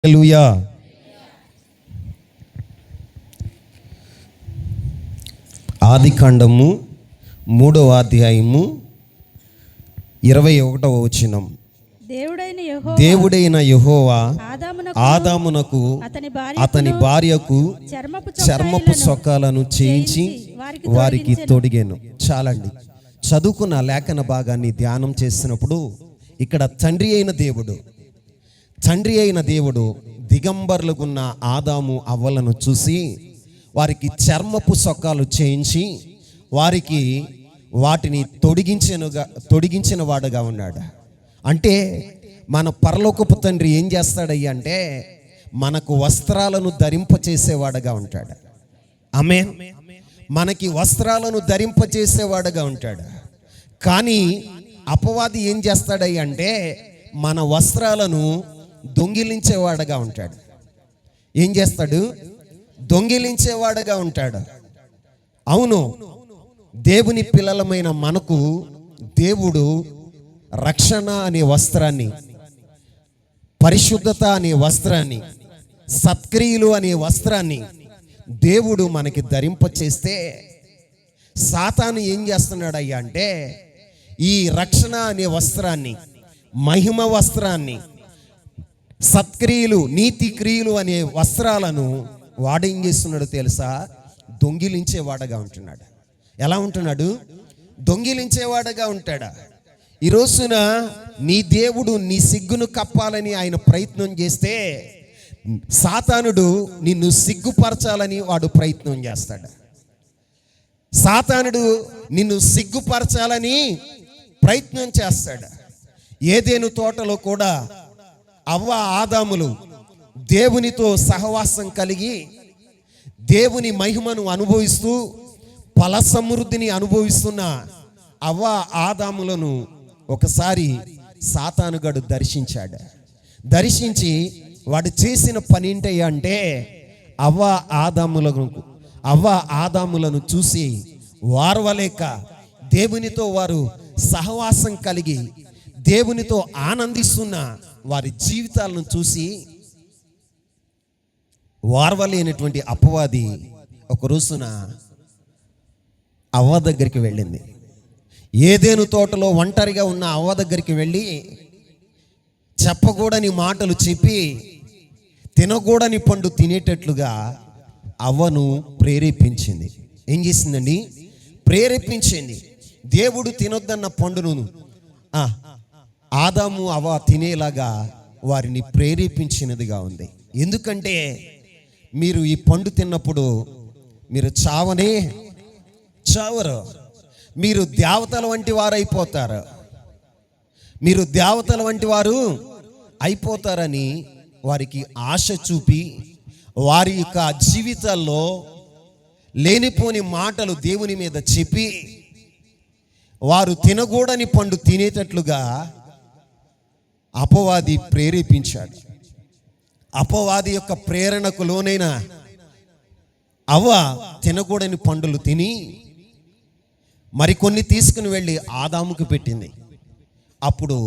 హల్లెలూయా. ఆదికాండము 3వ అధ్యాయము 21వ వచనం. దేవుడైన యెహోవా ఆదామునకు అతని భార్యకు చర్మపు సొక్కాలను చేయించి వారికి తొడిగాను. చాలండి. చదువుకున్న లేఖన భాగాన్ని ధ్యానం చేసినప్పుడు ఇక్కడ తండ్రి అయిన దేవుడు దిగంబర్లుగున్న ఆదాము అవ్వలను చూసి వారికి చర్మపు సొక్కాలు చేయించి వారికి వాటిని తొడిగించిన వాడుగా ఉన్నాడు. అంటే మన పరలోకపు తండ్రి ఏం చేస్తాడయ్యా అంటే మనకు వస్త్రాలను ధరింపచేసేవాడుగా ఉంటాడు. ఆమేన్. మనకి వస్త్రాలను ధరింపచేసేవాడుగా ఉంటాడు. కానీ అపవాది ఏం చేస్తాడయ్యా అంటే మన వస్త్రాలను దొంగిలించేవాడుగా ఉంటాడు. ఏం చేస్తాడు? దొంగిలించేవాడుగా ఉంటాడు. అవును, దేవుని పిల్లలమైన మనకు దేవుడు రక్షణ అనే వస్త్రాన్ని, పరిశుద్ధత అనే వస్త్రాన్ని, సత్క్రియలు అనే వస్త్రాన్ని దేవుడు మనకి ధరింపచేస్తే సాతాను ఏం చేస్తున్నాడయ్యా అంటే ఈ రక్షణ అనే వస్త్రాన్ని, మహిమ వస్త్రాన్ని, సత్క్రియలు, నీతి క్రియలు అనే వస్త్రాలను వాడేం చేస్తున్నాడు తెలుసా? దొంగిలించేవాడుగా ఉంటున్నాడు. ఎలా ఉంటున్నాడు? దొంగిలించేవాడుగా ఉంటాడా? ఈ రోజున నీ దేవుడు నీ సిగ్గును కప్పాలని ఆయన ప్రయత్నం చేస్తే సాతానుడు నిన్ను సిగ్గుపరచాలని వాడు ప్రయత్నం చేస్తాడు. సాతానుడు నిన్ను సిగ్గుపరచాలని ప్రయత్నం చేస్తాడు. ఏదెను తోటలో కూడా అవ్వ ఆదాములు దేవునితో సహవాసం కలిగి దేవుని మహిమను అనుభవిస్తూ ఫల సమృద్ధిని అనుభవిస్తున్న అవ్వ ఆదాములను ఒకసారి సాతానుగాడు దర్శించి వాడు చేసిన పని ఏంటయ్యా అంటే అవ్వ ఆదాములను చూసి వారవలేక దేవునితో వారు సహవాసం కలిగి దేవునితో ఆనందిస్తున్న వారి జీవితాలను చూసి వారవలేనటువంటి అపవాది ఒక రోజున అవ్వ దగ్గరికి వెళ్ళింది. ఏదేను తోటలో ఒంటరిగా ఉన్న అవ్వ దగ్గరికి వెళ్ళి చెప్పకూడని మాటలు చెప్పి తినకూడని పండు తినేటట్లుగా అవ్వను ప్రేరేపించింది. ఏం చేసిందండి? ప్రేరేపించింది. దేవుడు తినొద్దన్న పండును ఆదాము అవ్వ తినేలాగా వారిని ప్రేరేపించినదిగా ఉంది. ఎందుకంటే మీరు ఈ పండు తిన్నప్పుడు మీరు చావరు, మీరు దేవతల వంటి వారు అయిపోతారు, మీరు దేవతల వంటి వారు అయిపోతారని వారికి ఆశ చూపి వారి యొక్క జీవితాల్లో లేనిపోని మాటలు దేవుని మీద చెప్పి వారు తినకూడని పండు తినేటట్లుగా అపవాది ప్రేరేపించాడు. అపవాది యొక్క ప్రేరణకు లోనైన అవ్వ తినకూడని పండులు తిని మరికొన్ని తీసుకుని వెళ్ళి ఆదాముకు పెట్టింది. అప్పుడు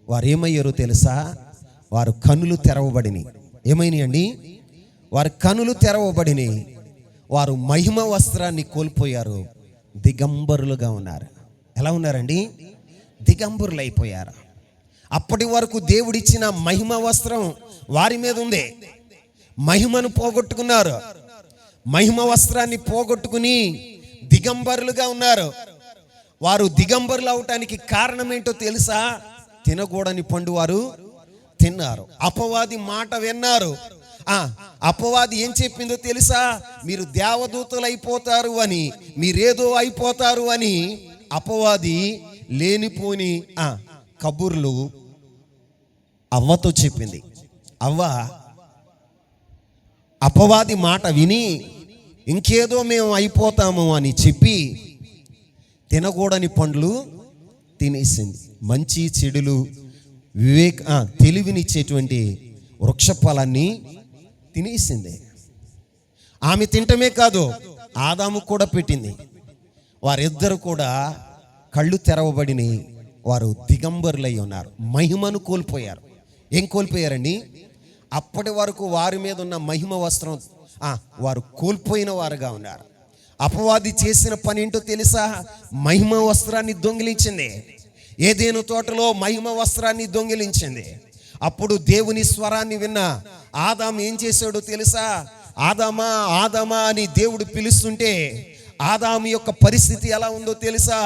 వారు ఏమయ్యారో తెలుసా? వారు కనులు తెరవబడినాయి. ఏమైనాయి అండి? వారి కనులు తెరవబడినాయి. వారు మహిమ వస్త్రాన్ని కోల్పోయారు, దిగంబరులుగా ఉన్నారు. ఎలా ఉన్నారండి? దిగంబరులు అయిపోయారు. అప్పటి వరకు దేవుడిచ్చిన మహిమ వస్త్రం వారి మీద ఉంది. మహిమను పోగొట్టుకున్నారు. మహిమ వస్త్రాన్ని పోగొట్టుకుని దిగంబరులుగా ఉన్నారు. వారు దిగంబరులు అవటానికి కారణం ఏంటో తెలుసా? తినకూడని పండు వారు తిన్నారు. అపవాది మాట విన్నారు. అపవాది ఏం చెప్పిందో తెలుసా? మీరు దేవదూతలు అయిపోతారు అని, మీరేదో అయిపోతారు అని అపవాది లేనిపోని కబుర్లు అవ్వతో చెప్పింది. అవ్వ అపవాది మాట విని ఇంకేదో మేము అయిపోతాము అని చెప్పి తినకూడని పండ్లు తినేసింది. మంచి చెడులు తెలివినిచ్చేటువంటి వృక్షఫలాన్ని తినేసింది. ఆమె తింటమే కాదు, ఆదాము కూడా పెట్టింది. వారిద్దరు కూడా కళ్ళు తెరవబడిని వారు దిగంబరులై ఉన్నారు. మహిమను కోల్పోయారు. ఏం కోల్పోయారండి? అప్పటి వరకు వారి మీద ఉన్న మహిమ వస్త్రం వారు కోల్పోయిన వారుగా ఉన్నారు. అపవాది చేసిన పని ఏంటో తెలుసా? మహిమ వస్త్రాన్ని దొంగిలించింది. ఏదేను తోటలో మహిమ వస్త్రాన్ని దొంగిలించింది. అప్పుడు దేవుని స్వరాన్ని విన్న ఆదాము ఏం చేశాడో తెలుసా? ఆదామా ఆదామా అని దేవుడు పిలుస్తుంటే ఆదాము యొక్క పరిస్థితి ఎలా ఉందో తెలుసా?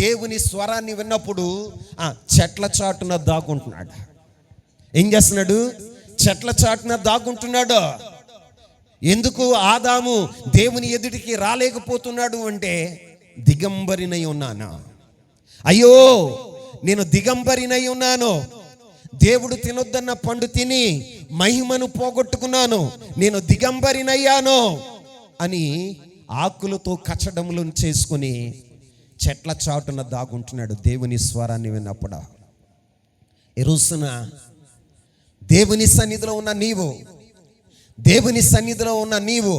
దేవుని స్వరాన్ని విన్నప్పుడు చెట్ల చాటున దాక్కుంటున్నాడు. ఏం చేస్తున్నాడు? చెట్ల చాటున దాక్కుంటున్నాడు. ఎందుకు ఆదాము దేవుని ఎదుటికి రాలేకపోతున్నాడు అంటే, దిగంబరినై ఉన్నాను, అయ్యో నేను దిగంబరినై ఉన్నాను, దేవుడు తినొద్దన్న పండు తిని మహిమను పోగొట్టుకున్నాను, నేను దిగంబరినయ్యాను అని ఆకులతో కచ్చడములను చేసుకుని చెట్ల చాటున దాగుంటున్నాడు దేవుని స్వరాన్ని విన్నప్పుడు. ఈ రోజున దేవుని సన్నిధిలో ఉన్న నీవు, దేవుని సన్నిధిలో ఉన్న నీవు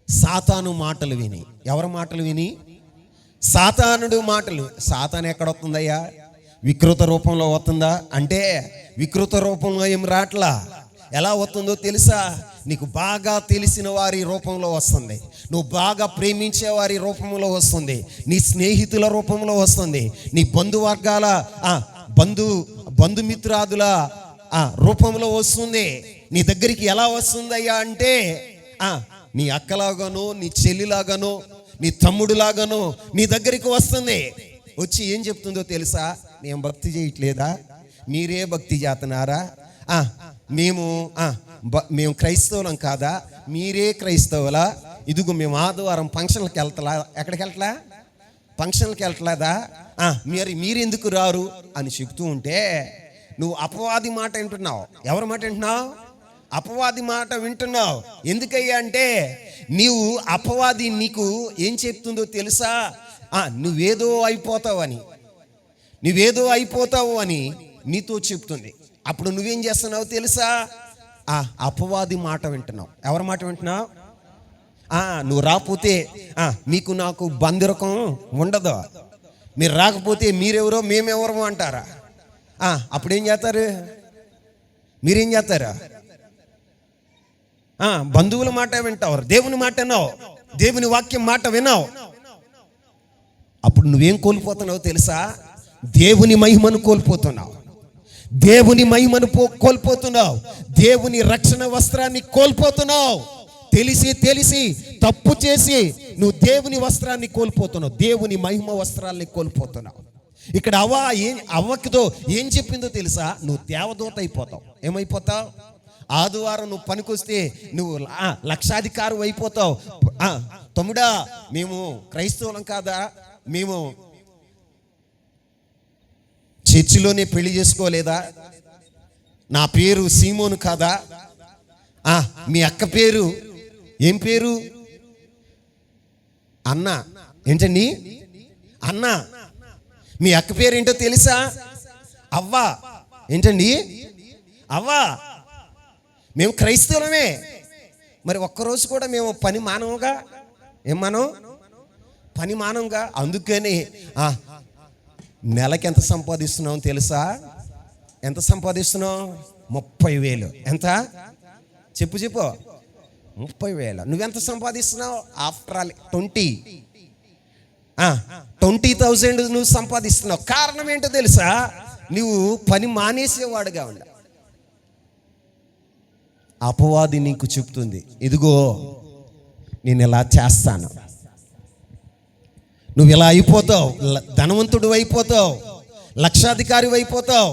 సాతాను మాటలు విని, ఎవరి మాటలు విని? సాతానుడు మాటలు. సాతాను ఎక్కడ వస్తుందయ్యా? వికృత రూపంలో వస్తుందా అంటే, వికృత రూపంలో ఏం రాట్లా. ఎలా వస్తుందో తెలుసా? నీకు బాగా తెలిసిన వారి రూపంలో వస్తుంది, నువ్వు బాగా ప్రేమించే వారి రూపంలో వస్తుంది, నీ స్నేహితుల రూపంలో వస్తుంది, నీ బంధువర్గాల బంధుమిత్రాదుల రూపంలో వస్తుంది. నీ దగ్గరికి ఎలా వస్తుందయ్యా అంటే, నీ అక్కలాగానో, నీ చెల్లిలాగానో, నీ తమ్ముడులాగానో నీ దగ్గరికి వస్తుంది. వచ్చి ఏం చెప్తుందో తెలుసా? నేను భక్తి చేయట్లేదా? మీరే భక్తి చేస్తున్నారా? మేము క్రైస్తవులం కాదా? మీరే క్రైస్తవులా? ఇదిగో మేము ఆదివారం ఫంక్షన్లకు వెళ్తలా. ఎక్కడికి వెళ్తలా? ఫంక్షన్కి వెళ్తలేదా? మీరెందుకు రారు అని చెప్తూ ఉంటే నువ్వు అపవాది మాట వింటున్నావు. ఎవరి మాట వింటున్నావు? అపవాది మాట వింటున్నావు. ఎందుకయ్యా అంటే, నీవు అపవాది నీకు ఏం చెప్తుందో తెలుసా? నువ్వేదో అయిపోతావు అని నీతో చెప్తుంది. అప్పుడు నువ్వేం చేస్తున్నావు తెలుసా? అపవాది మాట వింటున్నావు. ఎవరి మాట వింటున్నావు? నువ్వు రాకపోతే మీకు నాకు బంధురకం ఉండదు, మీరు రాకపోతే మీరెవరో మేమెవరో అంటారా? అప్పుడేం చేస్తారు? మీరేం చేస్తారా? బంధువుల మాట వింటావు, దేవుని మాట విన్నావు, దేవుని వాక్యం మాట విన్నావు. అప్పుడు నువ్వేం కోల్పోతున్నావు తెలుసా? దేవుని మహిమను కోల్పోతున్నావు, దేవుని మహిమను కోల్పోతున్నావు, దేవుని రక్షణ వస్త్రాన్ని కోల్పోతున్నావు. తెలిసి తప్పు చేసి నువ్వు దేవుని వస్త్రాన్ని కోల్పోతున్నావు, దేవుని మహిమ వస్త్రాన్ని కోల్పోతున్నావు. ఇక్కడ అవ్వకితో ఏం చెప్పిందో తెలుసా? నువ్వు దేవదూత అయిపోతావు. ఏమైపోతావు? ఆదివారం నువ్వు పనికొస్తే నువ్వు లక్షాధికారి అయిపోతావు. తమ్ముడా, మేము క్రైస్తవులం కాదా? మేము చర్చిలోనే పెళ్లి చేసుకోలేదా? నా పేరు సీమోను కాదా? మీ అక్క పేరు ఏం పేరు? అన్న. ఏంటండి? అన్న. మీ అక్క పేరు ఏంటో తెలుసా? అవ్వ. ఏంటండి? అవ్వ. మేము క్రైస్తవులమే. మరి ఒక్కరోజు కూడా మేము పని మానవుగా పని మానవుగా. అందుకని నెలకి ఎంత సంపాదిస్తున్నావు తెలుసా? ఎంత సంపాదిస్తున్నావు? 30,000. ఎంత? చెప్పు 30,000. నువ్వెంత సంపాదిస్తున్నావు? ఆఫ్టర్ ఆల్ 20,000 నువ్వు సంపాదిస్తున్నావు. కారణం ఏంటో తెలుసా? నువ్వు పని మానేసేవాడుగా ఉండ. అపవాది నీకు చెప్తుంది, ఇదిగో నేను ఇలా చేస్తాను, నువ్వు ఇలా అయిపోతావు, ధనవంతుడు అయిపోతావు, లక్షాధికారి అయిపోతావు,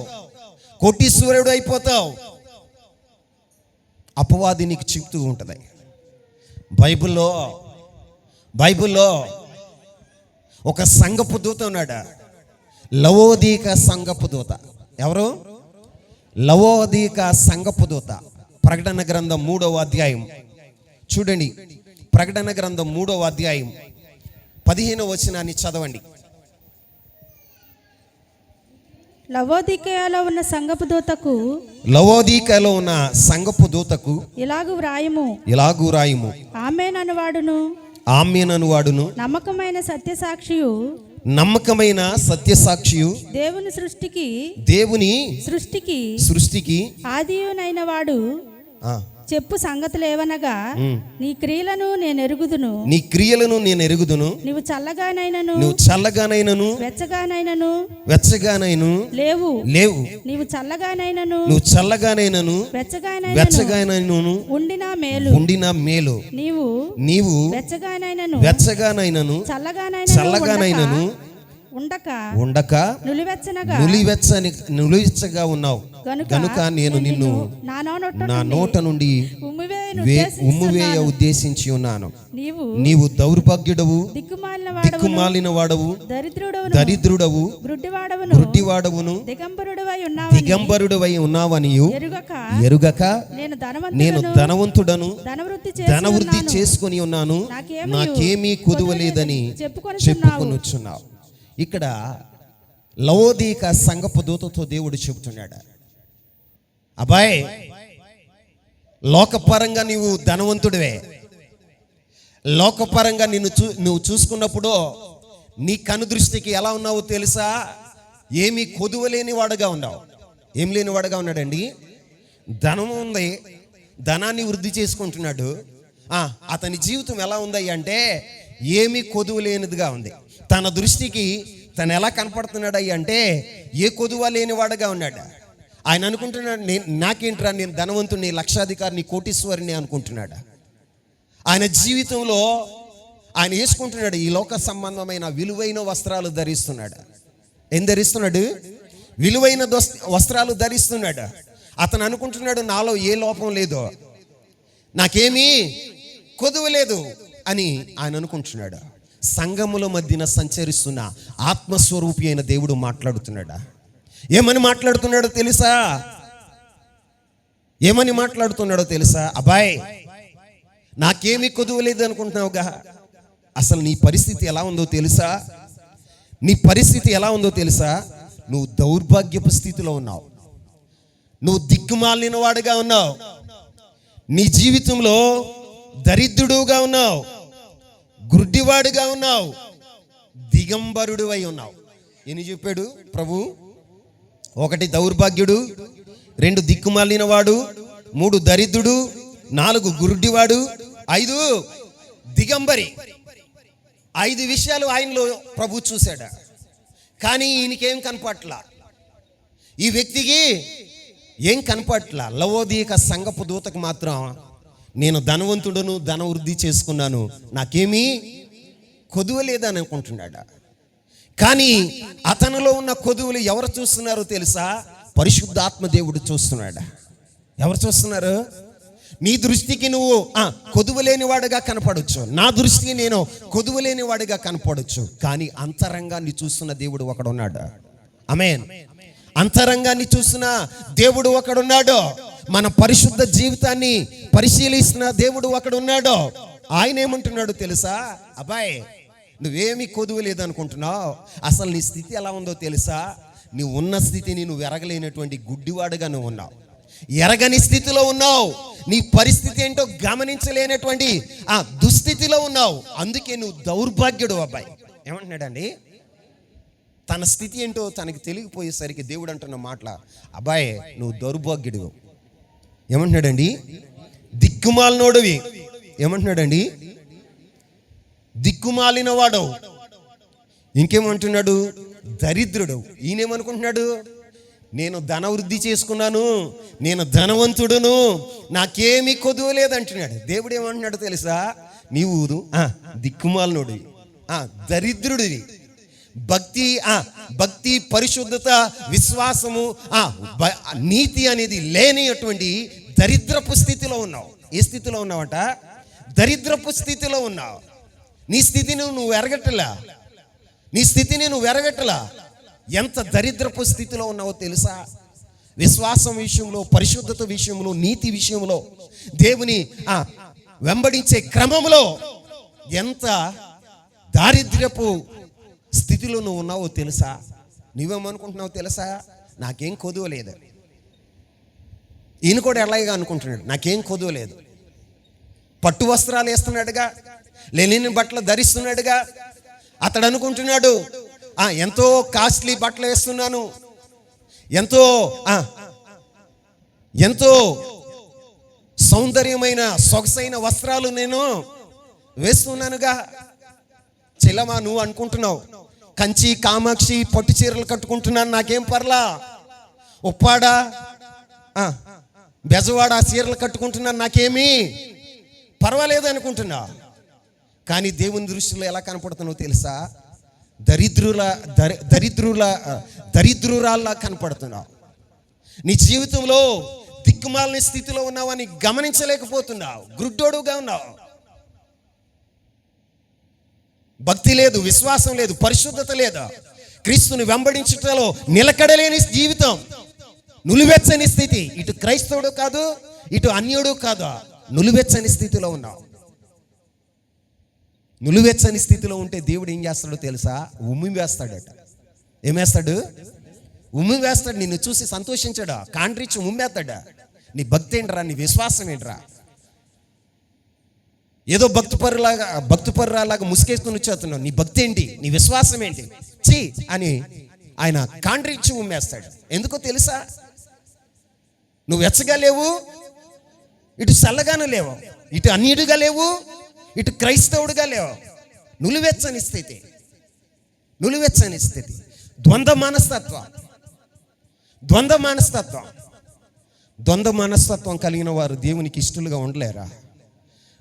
కోటీశ్వరుడు అయిపోతావు. అపవాది నీకు చెప్తూ ఉంటుంది. బైబిల్లో ఒక సంఘపు దూత ఉన్నాడు, లవోదీక సంఘపు దూత. ఎవరు? లవోదీక సంఘపు దూత. ప్రకటన గ్రంథం 3వ అధ్యాయం చూడండి. ప్రకటన గ్రంథం 3వ అధ్యాయం 15వ వచనాన్ని చదవండి. లవోదికయలో ఉన్న సంఘపు దూతకు ఇలాగు వ్రాయుము. ఆమేన్ అనువాడును నమ్మకమైన సత్యసాక్షియు నమ్మకమైన సత్యసాక్షియు, దేవుని సృష్టికి ఆదియునైన వాడు చెప్పు సంగతులేవనగా, నీ క్రియలను నేను ఎరుగుదును, నీవు చల్లగానైనను వెచ్చగానైనను లేవు, నీవు చల్లగానైనను వెచ్చగానైనను ఉండిన మేలు, నీవు వెచ్చగానైనను చల్లగానైనను ఉండక నులివెచ్చగా ఉన్నావు గనుక నేను నిన్ను నా నోట నుండి ఉమ్మివేయ ఉద్దేశించి ఉన్నాను. నీవు దౌర్భాగ్యుడవు, దిక్కుమాలిన వాడవు, దరిద్రుడవు, గ్రుడ్డివాడవును, దిగంబరుడవై ఉన్నావనియు ఎరుగక నేను ధనవంతుడను, ధనవృద్ధి చేసుకుని ఉన్నాను, నాకేమీ కొదువలేదని చెప్పుకొనుచున్నావు. ఇక్కడ లవోదీక సంఘపు దూతతో దేవుడు చెబుతున్నాడు, అబ్బాయి లోకపరంగా నీవు ధనవంతుడివే, లోకపరంగా నువ్వు చూసుకున్నప్పుడు నీ కనుదృష్టికి ఎలా ఉన్నావో తెలుసా? ఏమీ కొదువలేని వాడుగా ఉన్నావు. ఏం లేని వాడుగా ఉన్నాడండి. ధనం ఉంది, ధనాన్ని వృద్ధి చేసుకుంటున్నాడు. అతని జీవితం ఎలా ఉంది అంటే ఏమీ కొదువు లేనిదిగా ఉంది. తన దృష్టికి తను ఎలా కనపడుతున్నాడు అంటే ఏ కొదువ లేనివాడుగా ఉన్నాడు. ఆయన అనుకుంటున్నాడు, నాకేంట్రా, నేను ధనవంతుడిని, లక్షాధికారిని, కోటీశ్వరిని అనుకుంటున్నాడు. ఆయన జీవితంలో ఆయన వేసుకుంటున్నాడు ఈ లోక సంబంధమైన విలువైన వస్త్రాలు ధరిస్తున్నాడు. ఏం ధరిస్తున్నాడు? విలువైన వస్త్రాలు ధరిస్తున్నాడు. అతను అనుకుంటున్నాడు, నాలో ఏ లోపం లేదు, నాకేమీ కొదువ లేదు అని ఆయన అనుకుంటున్నాడు. సంఘముల మధ్యన సంచరిస్తున్న ఆత్మస్వరూపి అయిన దేవుడు మాట్లాడుతున్నాడా? ఏమని మాట్లాడుతున్నాడో తెలుసా? అబ్బాయి నాకేమీ కొదువలేదు అనుకుంటున్నావుగా, అసలు నీ పరిస్థితి ఎలా ఉందో తెలుసా? నువ్వు దౌర్భాగ్యపు స్థితిలో ఉన్నావు, నువ్వు దిక్కుమాలిన వాడుగా ఉన్నావు, నీ జీవితంలో దరిద్రుడుగా ఉన్నావు, గుడ్డివాడుగా ఉన్నావు, దిగంబరుడు అయి ఉన్నావు. ఏని చెప్పాడు ప్రభు? 1 దౌర్భాగ్యుడు, 2 దిక్కుమాలిన వాడు, 3 దరిద్రుడు, 4 గుడ్డివాడు, 5 దిగంబరి. 5 విషయాలు ఆయనలో ప్రభు చూశాడు. కానీ ఈయనకేం కనపట్లా, ఈ వ్యక్తికి ఏం కనపట్లా. లవోదీక సంఘపు దూతకు మాత్రం నేను ధనవంతుడను, ధనవృద్ధి చేసుకున్నాను, నాకేమీ కొదువ లేదని అనుకుంటున్నాడు. కానీ అతనిలో ఉన్న కొదువులు ఎవరు చూస్తున్నారో తెలుసా? పరిశుద్ధాత్మ దేవుడు చూస్తున్నాడు. ఎవరు చూస్తున్నారు? నీ దృష్టికి నువ్వు కొదువలేని వాడుగా కనపడవచ్చు, నా దృష్టికి నేను కొదువలేని వాడిగా కనపడవచ్చు. కానీ అంతరంగాన్ని చూస్తున్న దేవుడు ఒకడున్నాడు. ఆమేన్. అంతరంగాన్ని చూస్తున్న దేవుడు ఒకడున్నాడు. మన పరిశుద్ధ జీవితాన్ని పరిశీలిస్తున్న దేవుడు ఒకడున్నాడు. ఆయన ఏమంటున్నాడు తెలుసా? అబ్బాయి నువ్వేమీ కొదువు లేదనుకుంటున్నావు, అసలు నీ స్థితి ఎలా ఉందో తెలుసా? నువ్వు ఉన్న స్థితిని నువ్వు ఎరగలేనటువంటి గుడ్డివాడుగా నువ్వు ఉన్నావు, ఎరగని స్థితిలో ఉన్నావు, నీ పరిస్థితి ఏంటో గమనించలేనటువంటి దుస్థితిలో ఉన్నావు. అందుకే నువ్వు దౌర్భాగ్యుడు. అబ్బాయి ఏమంటున్నాడండి? తన స్థితి ఏంటో తనకి తెలియకపోయేసరికి దేవుడు అంటున్న మాటల, అబ్బాయి నువ్వు దౌర్భాగ్యుడు. ఏమంటున్నాడండి? దిక్కుమాలినోడివి. ఏమంటున్నాడండి? దిక్కుమాలిన వాడు. ఇంకేమంటున్నాడు? దరిద్రుడు. ఈయనేమనుకుంటున్నాడు? నేను ధనవృద్ధి చేసుకున్నాను, నేను ధనవంతుడును, నాకేమీ కొదువ లేదంటున్నాడు. దేవుడు ఏమంటున్నాడు తెలుసా? నీవు దిక్కుమాలినోడివి, దరిద్రుడివి. భక్తి, పరిశుద్ధత, విశ్వాసము, నీతి అనేది లేనిటువంటి దరిద్రపు స్థితిలో ఉన్నావు. ఏ స్థితిలో ఉన్నావట? దరిద్రపు స్థితిలో ఉన్నావు. నీ స్థితిని నువ్వు ఎరగట్టలా. ఎంత దరిద్రపు స్థితిలో ఉన్నావో తెలుసా? విశ్వాసం విషయంలో, పరిశుద్ధత విషయంలో, నీతి విషయంలో, దేవుని వెంబడించే క్రమంలో ఎంత దారిద్ర్యపు స్థితిలో నువ్వు ఉన్నావో తెలుసా? నువ్వేమనుకుంటున్నావు తెలుసా? నాకేం కొదువ లేదు. ఈయన కూడా ఎలాగా అనుకుంటున్నాడు, నాకేం కొదువ లేదు. పట్టు వస్త్రాలు వేస్తున్నాడుగా, లెనిన్ బట్టలు ధరిస్తున్నాడుగా. అతడు అనుకుంటున్నాడు ఎంతో కాస్ట్లీ బట్టలు వేస్తున్నాను, ఎంతో ఎంతో సౌందర్యమైన సొగసైన వస్త్రాలు నేను వేస్తున్నానుగా. చెల్లమా, నువ్వు అనుకుంటున్నావు కంచి కామాక్షి పట్టు చీరలు కట్టుకుంటున్నాను, నాకేం పర్లా. ఉప్పాడ బెజవాడ చీరలు కట్టుకుంటున్నాను, నాకేమీ పర్వాలేదు అనుకుంటున్నా. కానీ దేవుని దృష్టిలో ఎలా కనపడుతున్నావు తెలుసా? దరిద్రురాల్లా కనపడుతున్నావు. నీ జీవితంలో దిక్కుమాలిన స్థితిలో ఉన్నావని గమనించలేకపోతున్నావు. గుడ్డోడుగా ఉన్నావు. భక్తి లేదు, విశ్వాసం లేదు, పరిశుద్ధత లేదు. క్రీస్తుని వెంబడించుటలో నిలకడలేని జీవితం, నులివెచ్చని స్థితి. ఇటు క్రైస్తవుడు కాదు, ఇటు అన్యుడు కాదు, నులివెచ్చని స్థితిలో ఉన్నావు. నులివెచ్చని స్థితిలో ఉంటే దేవుడు ఏం చేస్తాడో తెలుసా? ఉమ్మి వేస్తాడట. ఏమేస్తాడు? ఉమ్మి వేస్తాడు. నిన్ను చూసి సంతోషించాడా? కాండ్రిచ్చి ఉమ్మేస్తాడా? నీ భక్తి ఏంట్రా? నీ విశ్వాసం ఏంట్రా? ఏదో భక్తిపరులాగా ముసుకేసుకుని వచ్చేస్తున్నావు. నీ భక్తి ఏంటి? నీ విశ్వాసం ఏంటి? చీ అని ఆయన కాండ్రిచ్చి ఉమ్మేస్తాడు. ఎందుకో తెలుసా? నువ్వు వెచ్చగా లేవు, ఇటు చల్లగాను లేవు, ఇటు అన్యుడిగా లేవు, ఇటు క్రైస్తవుడిగా లేవు. నులివెచ్చని స్థితి, నులివెచ్చని స్థితి. ద్వంద్వ మనస్తత్వం కలిగిన వారు దేవునికి ఇష్టలుగా ఉండలేరా?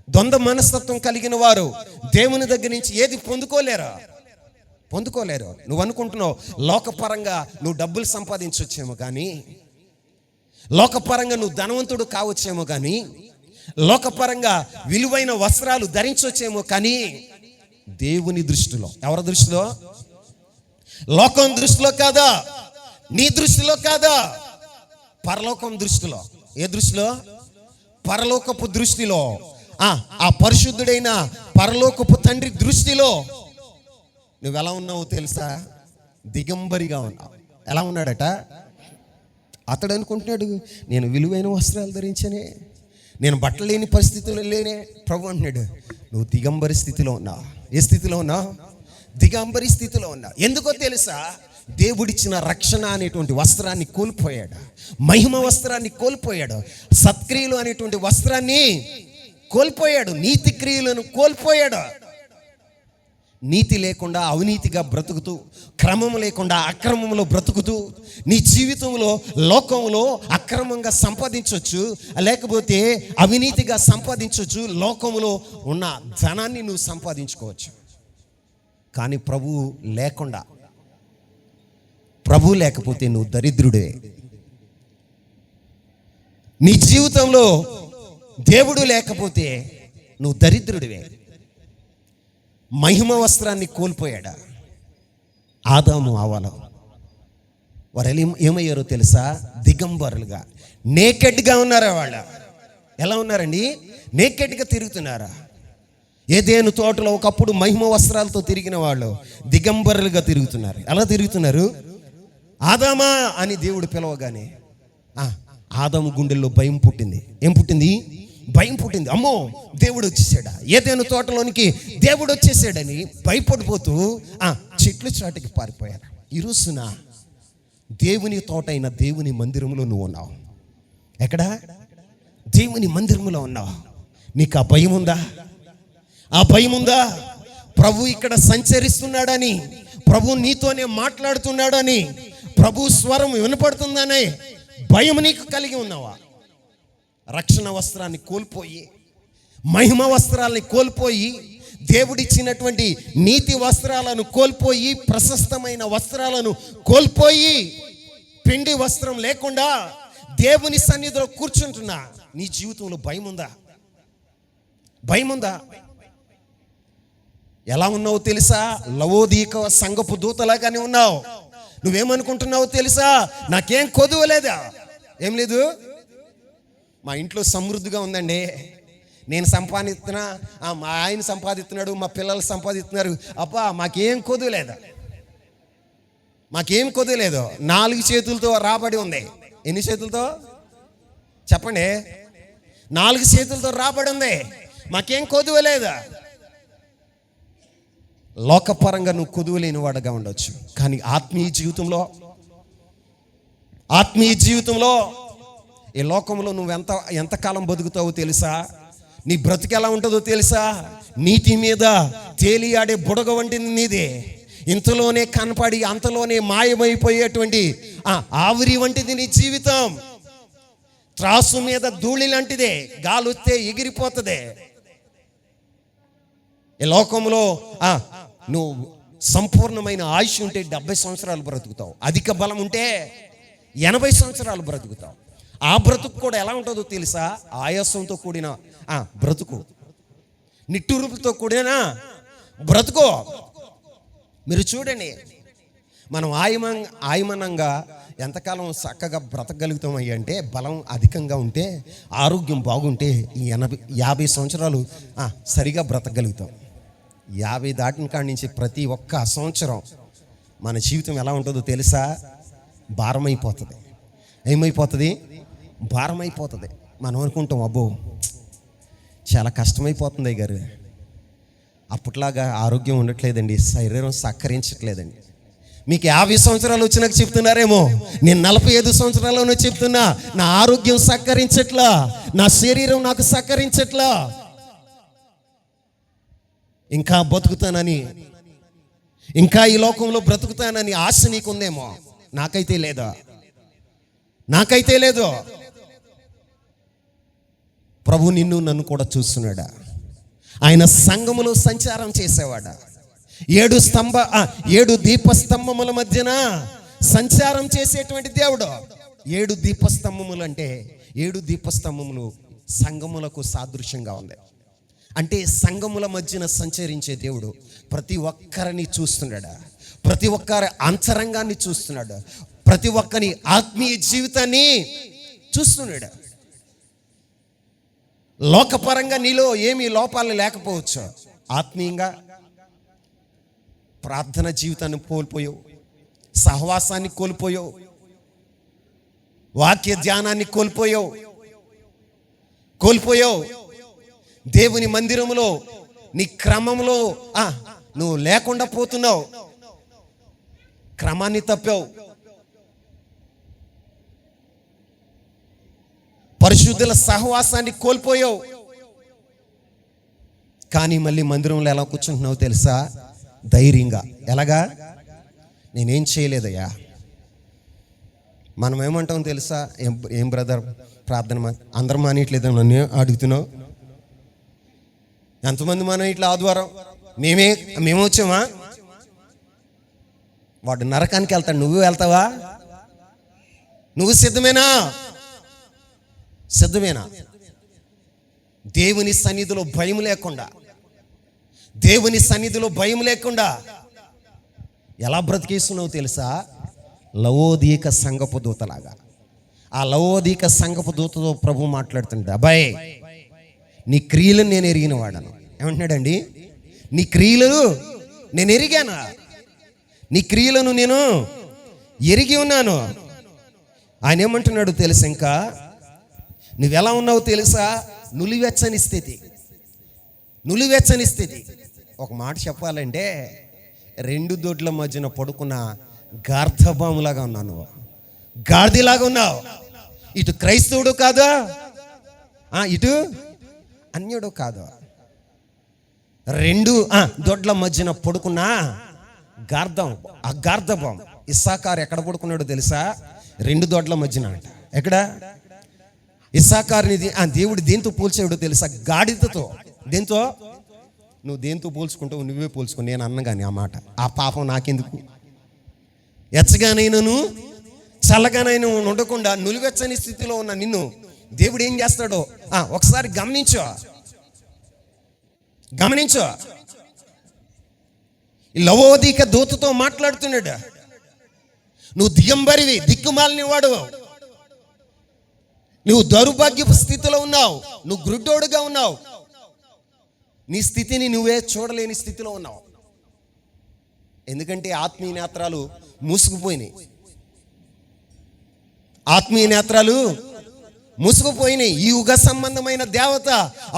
ద్వంద్వ మనస్తత్వం కలిగిన వారు దేవుని దగ్గర నుంచి ఏది పొందుకోలేరు. నువ్వు అనుకుంటున్నావు లోకపరంగా నువ్వు డబ్బులు సంపాదించవచ్చేమో కానీ, లోకపరంగా నువ్వు ధనవంతుడు కావచ్చేమో కానీ, లోకపరంగా విలువైన వస్త్రాలు ధరించవచ్చేమో కానీ, దేవుని దృష్టిలో, ఎవరి దృష్టిలో? లోకం దృష్టిలో కాదా, నీ దృష్టిలో కాదా, పరలోకం దృష్టిలో. ఏ దృష్టిలో? పరలోకపు దృష్టిలో. ఆ పరిశుద్ధుడైన పరలోకపు తండ్రి దృష్టిలో నువ్వు ఎలా ఉన్నావో తెలుసా? దిగంబరిగా ఉన్నావు. ఎలా ఉన్నాడట? అతడు అనుకుంటున్నాడు నేను విలువైన వస్త్రాలు ధరించనే, నేను బట్టలు లేని పరిస్థితుల్లో లేనే. ప్రభు అంటున్నాడు నువ్వు దిగంబరి స్థితిలో ఉన్నావు. ఏ స్థితిలో ఉన్నావు? దిగంబరి స్థితిలో ఉన్నావు. ఎందుకో తెలుసా? దేవుడిచ్చిన రక్షణ అనేటువంటి వస్త్రాన్ని కోల్పోయాడు, మహిమ వస్త్రాన్ని కోల్పోయాడు, సత్క్రియలు అనేటువంటి వస్త్రాన్ని కోల్పోయాడు, నీతి క్రియలను కోల్పోయాడు. నీతి లేకుండా అవినీతిగా బ్రతుకుతూ, క్రమం లేకుండా అక్రమంలో బ్రతుకుతూ, నీ జీవితంలో లోకంలో అక్రమంగా సంపాదించవచ్చు, లేకపోతే అవినీతిగా సంపాదించవచ్చు, లోకంలో ఉన్న ధనాన్ని నువ్వు సంపాదించుకోవచ్చు. కానీ ప్రభు లేకపోతే నువ్వు దరిద్రుడే. నీ జీవితంలో దేవుడు లేకపోతే నువ్వు దరిద్రుడివే. మహిమ వస్త్రాన్ని కోల్పోయాడా ఆదాము అవ్వల. వారు ఏమయ్యారో తెలుసా? దిగంబరులుగా, నేకెడ్గా ఉన్నారా? వాళ్ళు ఎలా ఉన్నారండి? నేకెడ్గా తిరుగుతున్నారా? ఏదేను తోటలో ఒకప్పుడు మహిమ వస్త్రాలతో తిరిగిన వాళ్ళు దిగంబరులుగా తిరుగుతున్నారు. ఎలా తిరుగుతున్నారు? ఆదామా అని దేవుడు పిలవగానే ఆదాము గుండెల్లో భయం పుట్టింది. ఏం పుట్టింది? భయం పుట్టింది. అమ్మో దేవుడు వచ్చేసాడా, ఏదేను తోటలోనికి దేవుడు వచ్చేసాడని భయపడిపోతూ చెట్లు చాటుకి పారిపోయారు. ఈరోజున దేవుని తోట అయిన దేవుని మందిరంలో నువ్వు ఉన్నావు. ఎక్కడ? దేవుని మందిరంలో ఉన్నావు. నీకు ఆ భయం ఉందా? ఆ భయం ఉందా? ప్రభు ఇక్కడ సంచరిస్తున్నాడని, ప్రభు నీతోనే మాట్లాడుతున్నాడని, ప్రభు స్వరం వినపడుతుందనే భయం నీకు కలిగి ఉన్నావా? రక్షణ వస్త్రాన్ని కోల్పోయి, మహిమ వస్త్రాలని కోల్పోయి, దేవుడిచ్చినటువంటి నీతి వస్త్రాలను కోల్పోయి, ప్రశస్తమైన వస్త్రాలను కోల్పోయి, పిండి వస్త్రం లేకుండా దేవుని సన్నిధిలో కూర్చుంటున్నా. నీ జీవితంలో భయం ఉందా? భయం ఉందా? ఎలా ఉన్నావు తెలుసా? లవోదీక సంఘపు దూతలాగానే ఉన్నావు. నువ్వేమనుకుంటున్నావు తెలుసా? నాకేం కొదువలేదా? ఏం లేదు, మా ఇంట్లో సమృద్ధిగా ఉందండి, నేను సంపాదిస్తున్నా, మా ఆయన సంపాదిస్తున్నాడు, మా పిల్లలు సంపాదిస్తున్నారు, అబ్బా మాకేం కొదువలేదు, మాకేం కొదువలేదు. 4 చేతులతో రాబడి ఉంది. ఎన్ని చేతులతో చెప్పండి? 4 చేతులతో రాబడి ఉంది. మాకేం కొదువలేదు. లోకపరంగా నువ్వు కొదువలేని వాడుగా ఉండొచ్చు, కానీ ఆత్మీయ జీవితంలో ఈ లోకంలో నువ్వు ఎంతకాలం బతుకుతావో తెలుసా? నీ బ్రతుకు ఎలా ఉంటుందో తెలుసా? నీటి మీద తేలియాడే బుడగ వంటిది నీదే. ఇంతలోనే కనపడి అంతలోనే మాయమైపోయేటువంటి ఆవిరి వంటిది నీ జీవితం. త్రాసు మీద ధూళి లాంటిదే, గాలి వస్తే ఎగిరిపోతుంది. ఈ లోకంలో నువ్వు సంపూర్ణమైన ఆయుష్ ఉంటే 70 సంవత్సరాలు బ్రతుకుతావు, అధిక బలం ఉంటే 80 సంవత్సరాలు బ్రతుకుతావు. ఆ బ్రతుకు కూడా ఎలా ఉంటుందో తెలుసా? ఆయాసంతో కూడిన బ్రతుకు, నిట్టూర్పుతో కూడిన బ్రతుకు. మీరు చూడండి, మనం ఆయమనంగా ఎంతకాలం చక్కగా బ్రతకగలుగుతాం అంటే, బలం అధికంగా ఉంటే, ఆరోగ్యం బాగుంటే ఈ 50 సంవత్సరాలు సరిగా బ్రతకగలుగుతాం. 50 దాటిన కాడి నుంచి ప్రతి ఒక్క సంవత్సరం మన జీవితం ఎలా ఉంటుందో తెలుసా? భారమైపోతుంది. ఏమైపోతుంది? భారమైపోతుంది. మనం అనుకుంటాం, అబ్బో చాలా కష్టమైపోతుంది గారు, అప్పట్లాగా ఆరోగ్యం ఉండట్లేదండి, శరీరం సహకరించట్లేదండి. మీకు 50 సంవత్సరాలు వచ్చినాక చెప్తున్నారేమో, నేను 45 సంవత్సరాల్లోనే చెప్తున్నా, నా ఆరోగ్యం సహకరించట్లా, నా శరీరం నాకు సహకరించట్లా, ఇంకా బతుకుతానని, ఇంకా ఈ లోకంలో బ్రతుకుతానని ఆశ నీకుందేమో. నాకైతే లేదు. ప్రభు నిన్ను నన్ను కూడా చూస్తున్నాడా? ఆయన సంఘములో సంచారం చేసేవాడా? 7 దీపస్తంభముల మధ్యన సంచారం చేసేటువంటి దేవుడు. 7 దీపస్తంభములు అంటే 7 దీపస్తంభములు సంఘములకు సాదృశ్యంగా ఉంది. అంటే సంఘముల మధ్యన సంచరించే దేవుడు ప్రతి ఒక్కరిని చూస్తున్నాడు, ప్రతి ఒక్కరి అంతరంగాన్ని చూస్తున్నాడు, ప్రతి ఒక్కరి ఆత్మీయ జీవితాన్ని చూస్తున్నాడు. లోకపరంగా నీలో ఏమీ లోపాలు లేకపోవచ్చు, ఆత్మీయంగా ప్రార్థన జీవితాన్ని కోల్పోయావు, సహవాసాన్ని కోల్పోయావు, వాక్య ధ్యానాన్ని కోల్పోయావు. దేవుని మందిరంలో నీ క్రమంలో నువ్వు లేకుండా పోతున్నావు, క్రమాన్ని తప్పావు. పరిశుద్ధుల సహవాసాన్ని కోల్పోయావు. కానీ మళ్ళీ మందిరంలో ఎలా కూర్చుంటున్నావు తెలుసా? ధైర్యంగా. ఎలాగా? నేనేం చేయలేదయ్యా. మనం ఏమంటాం తెలుసా? ఏం బ్రదర్ ప్రార్థన అందరం మానేయట్లేదు నన్ను అడుగుతున్నావు. ఎంతమంది మనం ఇట్లా ఆదివారం మేము వచ్చామా? వాడు నరకానికి వెళ్తాడు, నువ్వు వెళ్తావా? నువ్వు సిద్ధమేనా? దేవుని సన్నిధిలో భయం లేకుండా ఎలా బ్రతికేస్తున్నావు తెలుసా? లవోదీక సంఘపు దూతలాగా. ఆ లవోదీక సంఘపు దూతతో ప్రభు మాట్లాడుతుంటే, అబ్బాయి నీ క్రియలను నేను ఎరిగిన వాడను. ఏమంటున్నాడండి? నీ క్రియలను నేను ఎరిగాను, నీ క్రియలను నేను ఎరిగి ఉన్నాను. ఆయన ఏమంటున్నాడు తెలుసా? ఇంకా నువ్వెలా ఉన్నావు తెలుసా? నులివెచ్చని స్థితి. ఒక మాట చెప్పాలంటే 2 దొడ్ల మధ్యన పడుకున్న గార్ధబాములాగా ఉన్నాను, గాడిదలాగా ఉన్నావు. ఇటు క్రైస్తవుడు కాదా, ఇటు అన్యుడు కాదు. 2 దొడ్ల మధ్యన పడుకున్న గార్ధబాం. ఇస్సాకారు ఎక్కడ పడుకున్నాడో తెలుసా? 2 దొడ్ల మధ్యన అంట. ఎక్కడ? ఇస్సాకారుని దేవుడు దేంతో పోల్చాడో తెలుసా? గాడిదతో. దేంతో? నువ్వు దేంతో పోల్చుకుంటావు? నువ్వే పోల్చుకో, నేను అన్నగాని ఆ మాట. ఆ పాపం నాకెందుకు? ఎచ్చగానైనాను చల్లగానైనా ఉండకుండా నులివెచ్చని స్థితిలో ఉన్న నిన్ను దేవుడు ఏం చేస్తాడో ఒకసారి గమనించు. లవోదీక దూతతో మాట్లాడుతున్నాడు. నువ్వు దిగంబరివి, దిక్కుమాలిన వాడు, నువ్వు దౌర్భాగ్యపు స్థితిలో ఉన్నావు, నువ్వు గ్రుడ్డోడుగా ఉన్నావు, నీ స్థితిని నువ్వే చూడలేని స్థితిలో ఉన్నావు. ఎందుకంటే ఆత్మీయ నేత్రాలు మూసుకుపోయినాయి. ఈ యుగ సంబంధమైన దేవత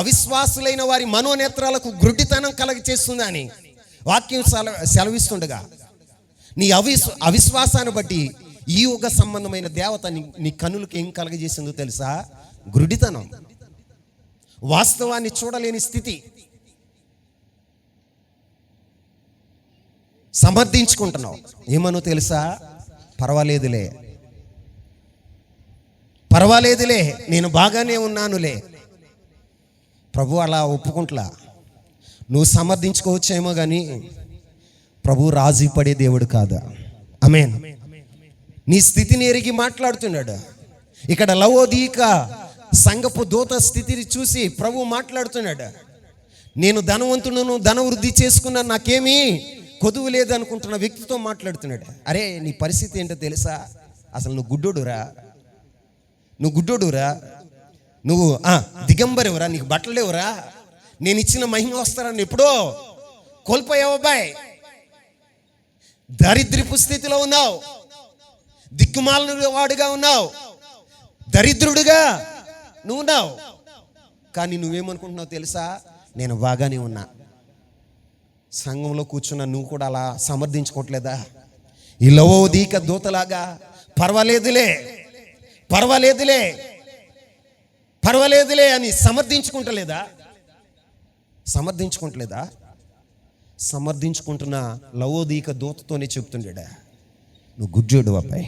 అవిశ్వాసులైన వారి మనోనేత్రాలకు గ్రుడ్డితనం కలగ చేస్తుందని వాక్యం సెలవిస్తుండగా నీ అవిశ్వాసాన్ని బట్టి ఈ యుగ సంబంధమైన దేవత నీ కన్నులకు ఏం కలగజేసిందో తెలుసా? గురుడితనం, వాస్తవాన్ని చూడలేని స్థితి. సమర్థించుకుంటున్నావు. ఏమనో తెలుసా? పర్వాలేదులే, నేను బాగానే ఉన్నానులే. ప్రభు అలా ఒప్పుకుంటలా. నువ్వు సమర్థించుకోవచ్చేమో కానీ ప్రభు రాజీ పడే దేవుడు కాదా? ఆమేన్. నీ స్థితిని ఎరిగి మాట్లాడుతున్నాడు. ఇక్కడ లవోదీక సంఘపు దూత స్థితిని చూసి ప్రభు మాట్లాడుతున్నాడు. నేను ధనవంతుడును, ధన వృద్ధి చేసుకున్నాను, నాకేమీ కొదువు లేదనుకుంటున్న వ్యక్తితో మాట్లాడుతున్నాడు. అరే, నీ పరిస్థితి ఏంటో తెలుసా? అసలు నువ్వు గుడ్డోడురా, నువ్వు దిగంబరివరా, నీకు బట్టలు లేవురా, నేను ఇచ్చిన మహిమ వస్తారని ఎప్పుడో కోల్పోయావు అబ్బాయి. దరిద్రపు స్థితిలో ఉన్నావు, దిక్కుమాలిన వాడుగా ఉన్నావు, దరిద్రుడుగా నువ్వు ఉన్నావు. కానీ నువ్వేమనుకుంటున్నావు తెలుసా? నేను బాగానే ఉన్నా. సంఘంలో కూర్చున్న నువ్వు కూడా అలా సమర్థించుకోవట్లేదా? ఈ లవోదీక దూతలాగా పర్వాలేదులే అని సమర్థించుకుంటలేదా? సమర్థించుకుంటున్న లవోదీక దూతతోనే చెప్తుండడా, నువ్వు గుడ్డోడు అబ్బాయి.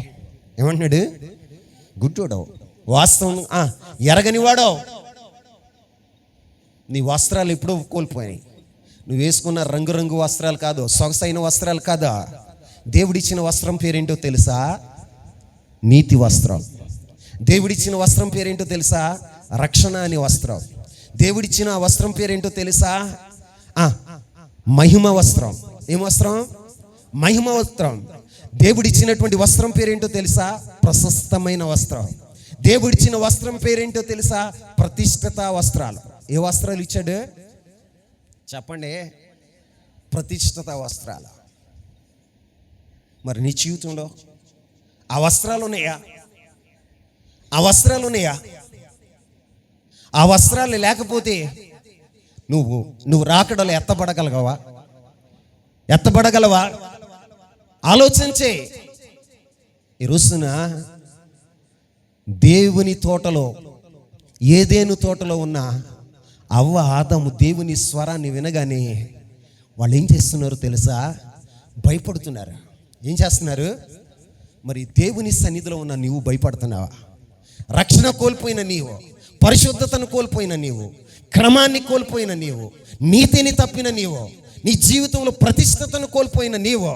ఏమంటున్నాడు? గుడ్డోడవు, వాస్తవం ఎరగని వాడవు. నీ వస్త్రాలు ఎప్పుడో కోల్పోయాయి. నువ్వు వేసుకున్న రంగురంగు వస్త్రాలు కాదు, సొగసైన వస్త్రాలు కాదా. దేవుడిచ్చిన వస్త్రం పేరేంటో తెలుసా? నీతి వస్త్రం. దేవుడిచ్చిన వస్త్రం పేరేంటో తెలుసా? రక్షణ అనే వస్త్రం. దేవుడిచ్చిన వస్త్రం పేరేంటో తెలుసా? మహిమ వస్త్రం. ఏం వస్త్రం? మహిమ వస్త్రం. దేవుడిచ్చినటువంటి వస్త్రం పేరేంటో తెలుసా? ప్రశస్తమైన వస్త్రం. దేవుడిచ్చిన వస్త్రం పేరేంటో తెలుసా? ప్రతిష్ఠిత వస్త్రాలు. ఏ వస్త్రాలు ఇచ్చాడు చెప్పండి? ప్రతిష్ఠిత వస్త్రాలు. మరి నీ జీవితంలో ఆ వస్త్రాలు ఉన్నాయా? ఆ వస్త్రాలు లేకపోతే నువ్వు రాకడలో ఎత్తబడగలవా? ఆలోచించే. ఈ రోజున దేవుని తోటలో, ఏదేను తోటలో ఉన్న అవ్వ ఆదాము దేవుని స్వరాన్ని వినగానే వాళ్ళు ఏం చేస్తున్నారు తెలుసా? భయపడుతున్నారు. ఏం చేస్తున్నారు? మరి దేవుని సన్నిధిలో ఉన్న నీవు భయపడుతున్నావా? రక్షణ కోల్పోయిన నీవు, పరిశుద్ధతను కోల్పోయిన నీవు, క్రమాన్ని కోల్పోయిన నీవు, నీతిని తప్పిన నీవు, నీ జీవితంలో ప్రతిష్టతను కోల్పోయిన నీవు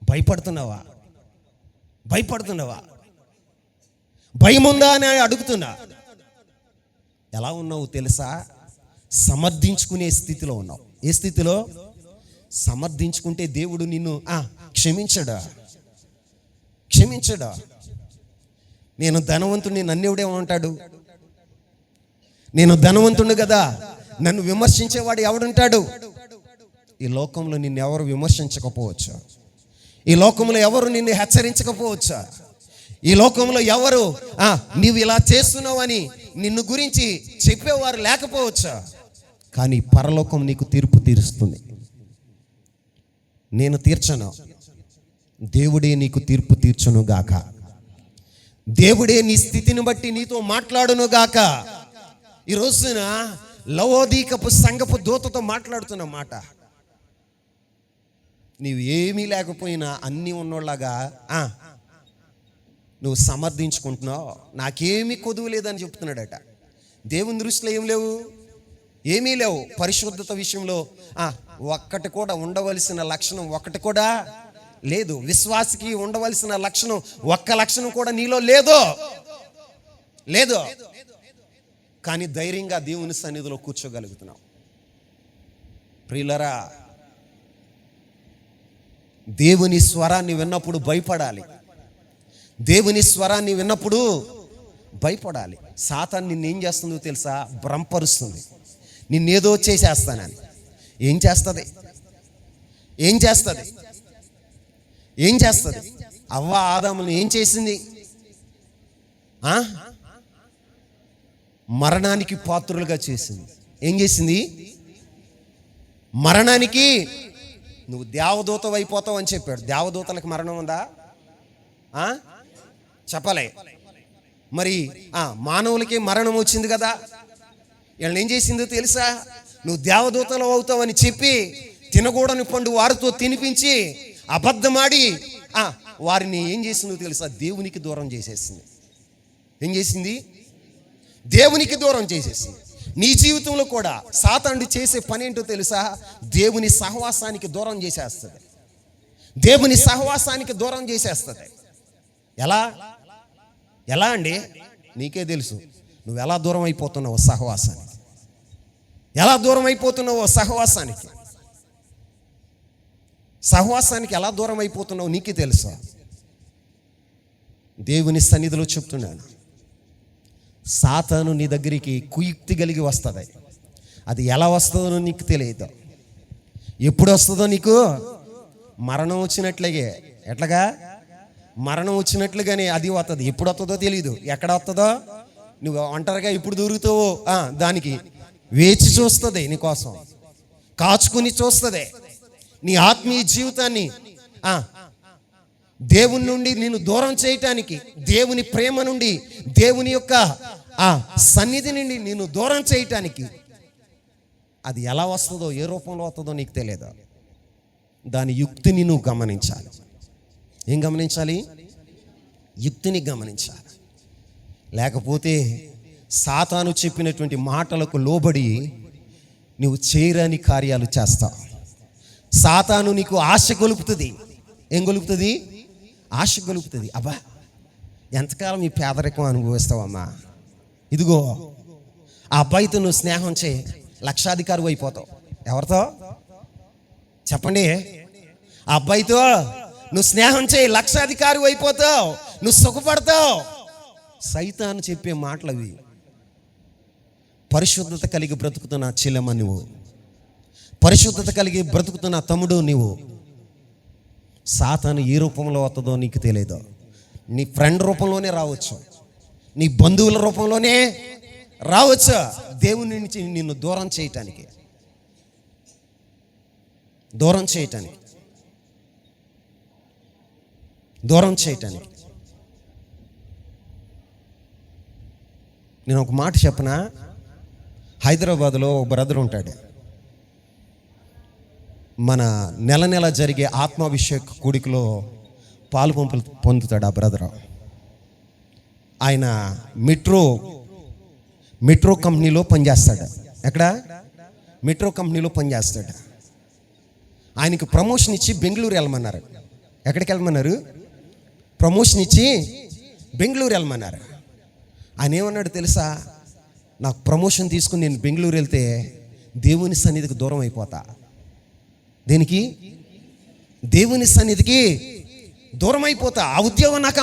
భయపడుతున్నావా? భయం ఉందా అని అడుగుతున్నా. ఎలా ఉన్నావు తెలుసా? సమర్థించుకునే స్థితిలో ఉన్నావు. ఏ స్థితిలో? సమర్థించుకుంటే దేవుడు నిన్ను క్షమించడా? నేను ధనవంతుడిని, నన్నెవడేమంటాడు? నేను ధనవంతుడు కదా, నన్ను విమర్శించేవాడు ఎవడుంటాడు? ఈ లోకంలో నిన్ను ఎవరు విమర్శించకపోవచ్చు, ఈ లోకంలో ఎవరు నిన్ను హెచ్చరించకపోవచ్చు, ఈ లోకంలో ఎవరు నీవు ఇలా చేస్తున్నావు అని నిన్ను గురించి చెప్పేవారు లేకపోవచ్చు. కానీ పరలోకం నీకు తీర్పు తీరుస్తుంది. నేను తీర్చను, దేవుడే నీకు తీర్పు తీర్చును గాక. దేవుడే నీ స్థితిని బట్టి నీతో మాట్లాడును గాక. ఈ రోజున లవోదీకపు సంఘపు దూతతో మాట్లాడుతున్న మాట, నీవు ఏమీ లేకపోయినా అన్నీ ఉన్నోళ్ళగా నువ్వు సమర్థించుకుంటున్నావు. నాకేమీ కొదువు లేదని చెప్తున్నాడట. దేవుని దృష్టిలో ఏమీ లేవు. పరిశుద్ధత విషయంలో ఒక్కటి కూడా ఉండవలసిన లక్షణం ఒక్కటి కూడా లేదు. విశ్వాసికి ఉండవలసిన లక్షణం ఒక్క లక్షణం కూడా నీలో లేదు. కానీ ధైర్యంగా దేవుని సన్నిధిలో కూర్చోగలుగుతున్నావు. ప్రియులరా, దేవుని స్వరాన్ని విన్నప్పుడు భయపడాలి. సాతాను నిన్నేం చేస్తుందో తెలుసా? భ్రమపరుస్తుంది. నిన్నేదో చేసేస్తానని. ఏం చేస్తుంది? అవ్వ ఆదాములను ఏం చేసింది? మరణానికి పాత్రులుగా చేసింది. ఏం చేసింది? మరణానికి నువ్వు దేవదూత అయిపోతావు అని చెప్పాడు. దేవదూతలకు మరణం ఉందా? చెప్పలే. మరి మానవులకి మరణం వచ్చింది కదా. వీళ్ళని ఏం చేసిందో తెలుసా? నువ్వు దేవదూతలు అవుతావని చెప్పి తినకూడని పండు వారితో తినిపించి అబద్ధమాడి వారిని ఏం చేసిందో తెలుసా? దేవునికి దూరం చేసేసింది. ఏం చేసింది? దేవునికి దూరం చేసేసింది. నీ జీవితంలో కూడా సాతానుడు చేసే పని ఏంటో తెలుసా? దేవుని సహవాసానికి దూరం చేసేస్తుంది. దేవుని సహవాసానికి దూరం చేసేస్తుంది. ఎలా అండి? నీకే తెలుసు నువ్వు ఎలా దూరం అయిపోతున్నావో సహవాసానికి. ఎలా దూరం అయిపోతున్నావో సహవాసానికి ఎలా దూరం అయిపోతున్నావో నీకే తెలుసా? దేవుని సన్నిధిలో చెప్తున్నాను, సాతాను నీ దగ్గరికి కుయుక్తి కలిగి వస్తుంది. అది ఎలా వస్తుందో నీకు తెలియదు. ఎప్పుడు వస్తుందో నీకు మరణం వచ్చినట్లుగే. ఎట్లాగా? మరణం వచ్చినట్లుగానే అది వస్తుంది. ఎప్పుడు వస్తుందో తెలియదు, ఎక్కడ వస్తుందో. నువ్వు ఒంటరిగా ఇప్పుడు దొరుకుతావో దానికి వేచి చూస్తుంది, నీకోసం కాచుకుని చూస్తుంది. నీ ఆత్మీయ జీవితాన్ని దేవుని నుండి నిన్ను దూరం చేయటానికి, దేవుని ప్రేమ నుండి, దేవుని యొక్క సన్నిధి నుండి నిన్ను దూరం చేయటానికి అది ఎలా వస్తుందో, ఏ రూపంలో వస్తుందో నీకు తెలియదు. దాని యుక్తిని నువ్వు గమనించాలి. ఏం గమనించాలి? యుక్తిని గమనించాలి. లేకపోతే సాతాను చెప్పినటువంటి మాటలకు లోబడి నువ్వు చేయరాని కార్యాలు చేస్తావు. సాతాను నీకు ఆశ గొలుపుతుంది. ఏం గొలుపుతుంది? ఆశ గొలుపుతుంది. అబ్బా, ఎంతకాలం ఈ పేదరికం అనుభవిస్తావమ్మా? ఇదిగో ఆ అబ్బాయితో నువ్వు స్నేహం చేయి, లక్షాధికారి అయిపోతావు. ఎవరితో చెప్పండి? ఆ అబ్బాయితో నువ్వు స్నేహం చేయి, లక్షాధికారి అయిపోతావు, నువ్వు సుఖపడతావు. సైతాను చెప్పే మాటలు అవి. పరిశుద్ధత కలిగి బ్రతుకుతున్న చెల్లెమ్మ నువ్వు, పరిశుద్ధత కలిగి బ్రతుకుతున్న తమ్ముడు నువ్వు, సాతాను ఏ రూపంలో వస్తుందో నీకు తెలియదు. నీ ఫ్రెండ్ రూపంలోనే రావచ్చు, నీ బంధువుల రూపంలోనే రావచ్చు. దేవుని నుంచి నిన్ను దూరం చేయటానికి నేను ఒక మాట చెప్పనా? హైదరాబాద్లో ఒక బ్రదర్ ఉంటాడు. మన నెల జరిగే ఆత్మాభిషేక్ కూడికలో పాలు పొందుతాడు ఆ బ్రదర్. ఆయన మెట్రో కంపెనీలో పనిచేస్తాడు. ఎక్కడ? మెట్రో కంపెనీలో పనిచేస్తాడు. ఆయనకి ప్రమోషన్ ఇచ్చి బెంగళూరు వెళ్ళమన్నారు. ఎక్కడికి వెళ్ళమన్నారు? ప్రమోషన్ ఇచ్చి బెంగళూరు వెళ్ళమన్నారు. ఆయన ఏమన్నాడు తెలుసా? నాకు ప్రమోషన్ తీసుకుని నేను బెంగళూరు వెళ్తే దేవుని సన్నిధికి దూరం అయిపోతా. దేనికి? దేవుని సన్నిధికి దూరం అయిపోతా. ఆ ఉద్యోగం నాకు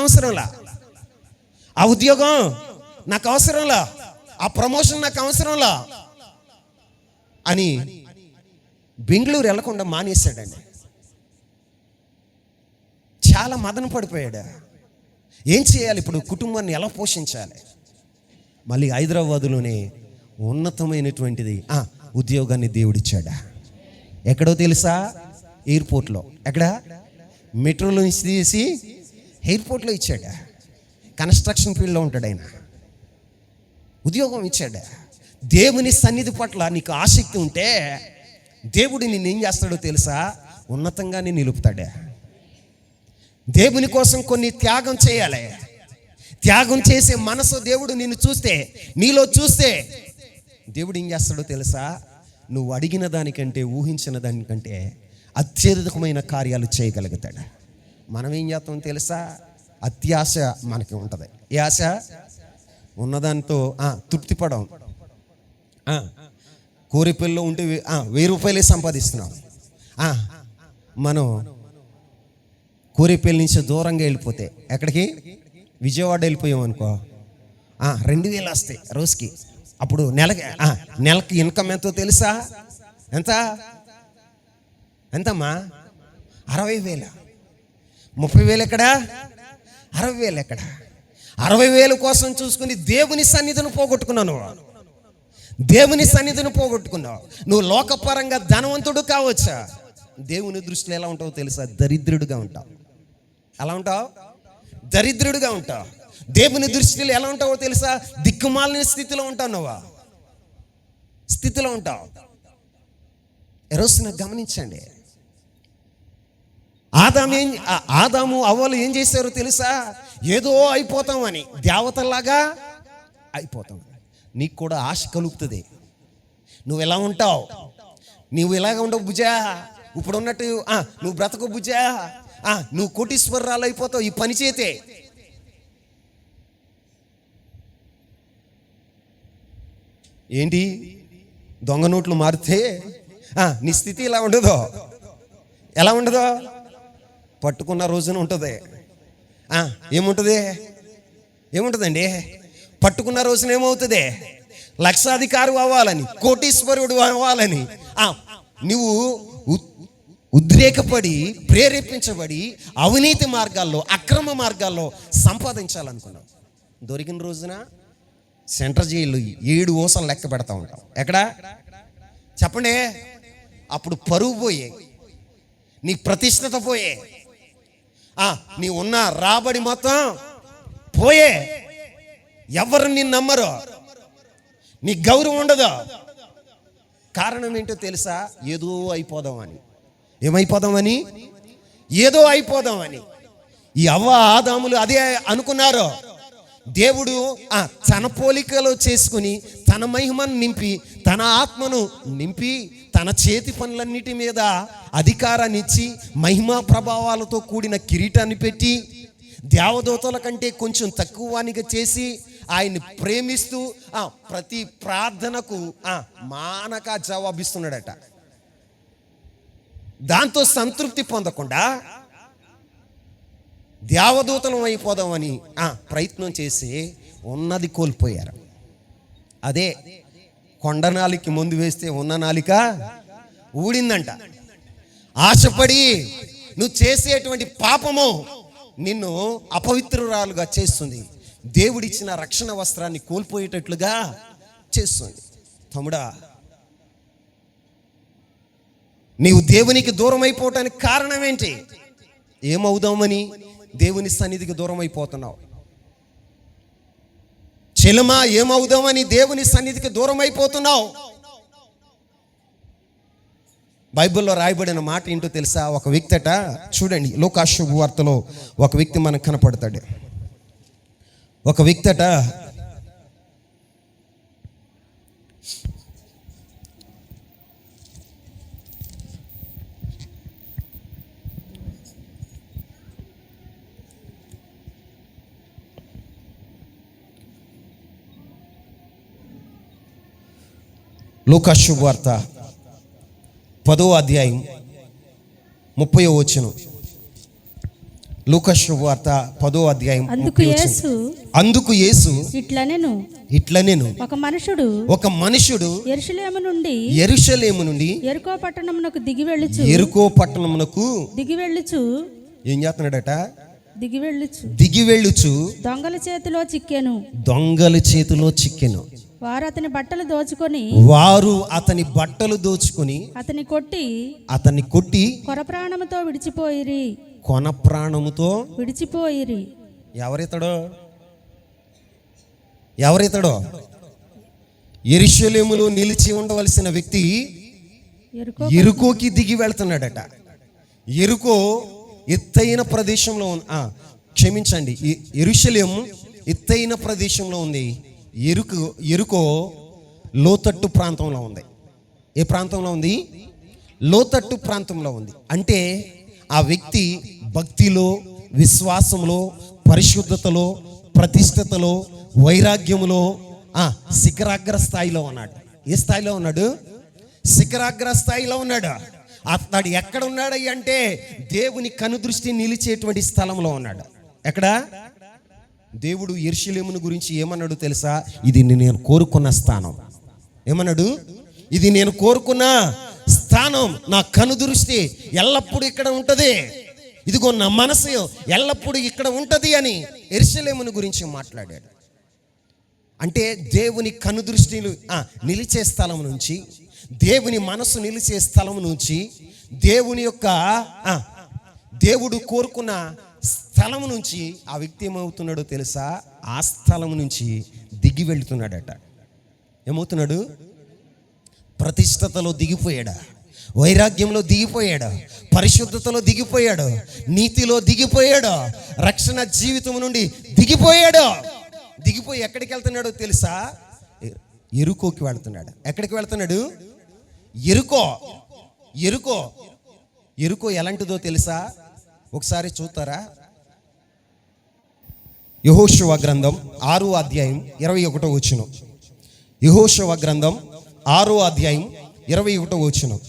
అవసరంలా, ఆ ప్రమోషన్ నాకు అవసరంలా అని బెంగళూరు వెళ్ళకుండా మానేశాడండి. చాలా మదన పడిపోయాడు. ఏం చేయాలి ఇప్పుడు? కుటుంబాన్ని ఎలా పోషించాలి? మళ్ళీ హైదరాబాదులోనే ఉన్నతమైనటువంటిది ఉద్యోగాన్ని దేవుడిచ్చాడా. ఎక్కడో తెలుసా? ఎయిర్పోర్ట్లో. ఎక్కడ? మెట్రోలో నుంచి తీసి ఎయిర్పోర్ట్లో ఇచ్చాడా. కన్స్ట్రక్షన్ ఫీల్డ్లో ఉంటాడు ఆయన. ఉద్యోగం ఇచ్చాడా. దేవుని సన్నిధి పట్ల నీకు ఆసక్తి ఉంటే దేవుడు నిన్ను ఏం చేస్తాడో తెలుసా? ఉన్నతంగానే నిలుపుతాడా. దేవుని కోసం కొన్ని త్యాగం చేయాలి. త్యాగం చేసే మనసు దేవుడు నిన్ను చూస్తే, నీలో చూస్తే దేవుడు ఏం చేస్తాడో తెలుసా? నువ్వు అడిగిన దానికంటే, ఊహించిన దానికంటే అత్యధికమైన కార్యాలు చేయగలుగుతాడు. మనం ఏం చేస్తాం తెలుసా? అత్యాశ మనకి ఉంటుంది. ఏ ఆశ? ఉన్నదానితో తృప్తిపడం. కోరిపల్లిలో ఉంటే 1000 రూపాయలే సంపాదిస్తున్నాం. మనం కోరిపల్లి నుంచి దూరంగా వెళ్ళిపోతే, ఎక్కడికి? విజయవాడ వెళ్ళిపోయాం అనుకో, 2000 వస్తాయి రోజుకి. అప్పుడు నెలకి ఇన్కమ్ ఎంతో తెలుసా? ఎంతమ్మా? 60,000. 30,000 ఎక్కడా? 60,000 ఎక్కడ? 60,000 కోసం చూసుకుని దేవుని సన్నిధిని పోగొట్టుకున్నాను. దేవుని సన్నిధిని పోగొట్టుకున్నావు. నువ్వు లోకపరంగా ధనవంతుడు కావచ్చా, దేవుని దృష్టిలో ఎలా ఉంటావో తెలుసా? దరిద్రుడిగా ఉంటావు. ఎలా ఉంటావు? దరిద్రుడిగా ఉంటావు. దేవుని దృష్టిలో ఎలా ఉంటావో తెలుసా? దిక్కుమాలిన స్థితిలో ఉంటావు. నువ్వు స్థితిలో ఉంటావు. ఈరోజు గమనించండి, ఆదాము అవ్వలు ఏం చేశారో తెలుసా? ఏదో అయిపోతామని, దేవతల్లాగా అయిపోతాం. నీకు కూడా ఆశ కలుగుతుంది. నువ్వు ఎలా ఉంటావు? నువ్వు ఎలాగ ఉండవు బుజా, ఇప్పుడు ఉన్నట్టు నువ్వు బ్రతకు బుజా, నువ్వు కోటీశ్వరరాలు అయిపోతావు ఈ పని చేతే. ఏంటి దొంగ నోట్లు మారితే నీ స్థితి ఇలా ఉండదో? ఎలా ఉండదో? పట్టుకున్న రోజున ఉంటుంది. ఏముంటుందండి? పట్టుకున్న రోజున ఏమవుతుంది? లక్షాధికారి అవ్వాలని, కోటీశ్వరుడు అవ్వాలని నువ్వు ఉద్రేకపడి, ప్రేరేపించబడి అవినీతి మార్గాల్లో, అక్రమ మార్గాల్లో సంపాదించాలనుకున్నావు. దొరికిన రోజున సెంట్రల్ జైలు 7 ఊసలు లెక్క పెడతా ఉంటాం. ఎక్కడ చెప్పండి? అప్పుడు పరువు పోయే, నీ ప్రతిష్టత పోయే, నీ ఉన్న రాబడి మొత్తం పోయే, ఎవరు నిన్ను నమ్మరు, నీ గౌరవం ఉండదు. కారణం ఏంటో తెలుసా? ఏదో అయిపోదామని. ఏమైపోదామని? ఏదో అయిపోదామని. ఈ అవ్వ ఆదాములు అదే అనుకున్నారు. దేవుడు తన పోలికలో చేసుకుని, తన మహిమను నింపి, తన ఆత్మను నింపి, తన చేతి పనులన్నిటి మీద అధికారాన్ని ఇచ్చి, మహిమా ప్రభావాలతో కూడిన కిరీటాన్ని పెట్టి, దేవదూతల కంటే కొంచెం తక్కువ వానిగా చేసి, ఆయన్ని ప్రేమిస్తూ ప్రతి ప్రార్థనకు మానక జవాబిస్తున్నాడట. దాంతో సంతృప్తి పొందకుండా దేవదూతలం అయిపోదామని ప్రయత్నం చేసి ఉన్నది కోల్పోయారు. అదే కొండనాలికి ముందు వేస్తే ఉన్న నాలిక ఊడిందంట. ఆశపడి నువ్వు చేసేటువంటి పాపము నిన్ను అపవిత్రురాలుగా చేస్తుంది. దేవుడిచ్చిన రక్షణ వస్త్రాన్ని కోల్పోయేటట్లుగా చేస్తుంది. తమ్ముడా, నీవు దేవునికి దూరం అయిపోవటానికి కారణం ఏంటి? ఏమవుదామని దేవుని సన్నిధికి దూరం అయిపోతున్నావు? చెలమా, ఏమవుదామని దేవుని సన్నిధికి దూరం అయిపోతున్నావు? బైబిల్లో రాయబడిన మాట ఏంటో తెలుసా? ఒక వ్యక్తి అట, చూడండి, లూకా శుభవార్తలో ఒక వ్యక్తి మనకు కనపడతాడు. ఒక వ్యక్తి అట లూకా శుభవార్త 10వ అధ్యాయం 30వ వచనం. లూకా శుభవార్త 10వ అధ్యాయం 30వ వచనం. అందుకు యేసు ఇట్లనెను, ఒక మనుషుడు యెరూషలేము నుండి యెరికో పట్టణమునకు దిగి వెళ్ళుచు ఏం చేస్తున్నాడట? దిగి వెళ్ళుచు దొంగల చేతిలో చిక్కెను. వారు అతని బట్టలు దోచుకొని అతన్ని కొట్టి కొన ప్రాణముతో విడిచిపోయిరి. ఎవరితడో? యెరూషలేములో నిలిచి ఉండవలసిన వ్యక్తి యెరికోకి దిగి వెళ్తున్నాడట. యెరికో ఎత్తైన ప్రదేశంలో క్షమించండి, యెరూషలేము ఎత్తైన ప్రదేశంలో ఉంది. యెరికో లోతట్టు ప్రాంతంలో ఉంది. ఏ ప్రాంతంలో ఉంది? లోతట్టు ప్రాంతంలో ఉంది. అంటే ఆ వ్యక్తి భక్తిలో, విశ్వాసంలో, పరిశుద్ధతలో, ప్రతిష్టతలో, వైరాగ్యములో శిఖరాగ్ర స్థాయిలో ఉన్నాడు. ఏ స్థాయిలో ఉన్నాడు? శిఖరాగ్ర స్థాయిలో ఉన్నాడు. అతడు ఎక్కడ ఉన్నాడు అంటే దేవుని కనుదృష్టి నిలిచేటువంటి స్థలంలో ఉన్నాడు. ఎక్కడ? దేవుడు యెరూషలేమును గురించి ఏమన్నాడు తెలుసా? ఇది నేను కోరుకున్న స్థానం. ఏమన్నాడు? ఇది నేను కోరుకున్న స్థానం, నా కనుదృష్టి ఎల్లప్పుడూ ఇక్కడ ఉంటది, ఇదిగో నా మనసు ఎల్లప్పుడూ ఇక్కడ ఉంటది అని యెరూషలేమును గురించి మాట్లాడాడు. అంటే దేవుని కనుదృష్టి నిలిచే స్థలం నుంచి, దేవుని మనసు నిలిచే స్థలం నుంచి దేవుని యొక్క దేవుడు కోరుకున్న స్థలం నుంచి ఆ వ్యక్తి ఏమవుతున్నాడో తెలుసా? ఆ స్థలం నుంచి దిగి వెళ్తున్నాడట. ఏమవుతున్నాడు? ప్రతిష్టతలో దిగిపోయాడా, వైరాగ్యంలో దిగిపోయాడు, పరిశుద్ధతలో దిగిపోయాడు, నీతిలో దిగిపోయాడు, రక్షణ జీవితం నుండి దిగిపోయాడు. దిగిపోయి ఎక్కడికి వెళ్తున్నాడో తెలుసా? ఎరుకోకి వెళ్తున్నాడు. ఎక్కడికి వెళ్తున్నాడు? ఎరుకో. ఎరుకో ఎరుకో ఎలాంటిదో తెలుసా? ఒకసారి చూస్తారా? యెహోషువ గ్రంథం 6వ అధ్యాయం 21వ వచనం. యెహోషువ గ్రంథం 6వ అధ్యాయం 21వ వచనం.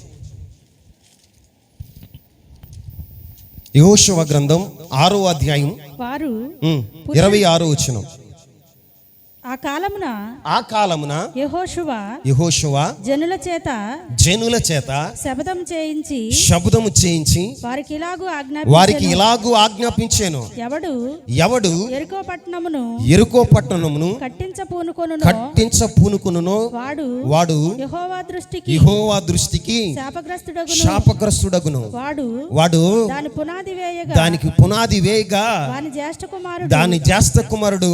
యెహోషువ గ్రంథం 6వ అధ్యాయం వారు 26వ వచనం. ఆ కాలమున యెహోషువ జనుల చేత శబ్దము చేయించి వారికి ఇలాగు ఆజ్ఞాపించాను. ఎవడు యెరికో పట్టణమును కట్టించపూనుకొనునో వాడు యెహోవా దృష్టికి శాపగ్రస్తుడగును. వాడు దానికి పునాది వేయగా దాని జ్యేష్ఠ కుమారుడు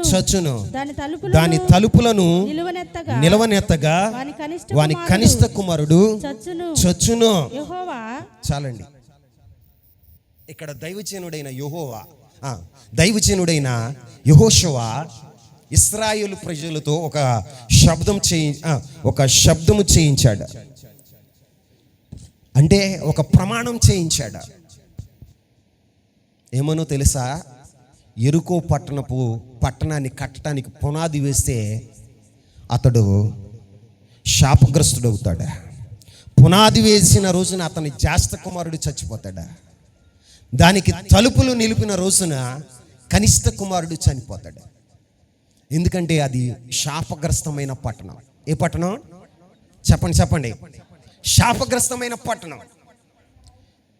చచ్చును. దాని తలుపులను నిలవనెత్తగా వాని కనిష్ట కుమారుడు చచ్చును. చాలండి. ఇక్కడ దైవజనుడైన యెహోషువ ఇశ్రాయేలు ప్రజలతో ఒక శబ్దము చేయించాడు. అంటే ఒక ప్రమాణం చేయించాడు. ఏమనో తెలుసా? యెరికో పట్టణాన్ని కట్టడానికి పునాది వేస్తే అతడు శాపగ్రస్తుడవుతాడు. పునాది వేసిన రోజున అతని జ్యేష్ఠ కుమారుడు చచ్చిపోతాడు. దానికి తలుపులు నిలిపిన రోజున కనిష్ట కుమారుడు చనిపోతాడు. ఎందుకంటే అది శాపగ్రస్తమైన పట్టణం. ఏ పట్టణం? చెప్పండి. శాపగ్రస్తమైన పట్టణం.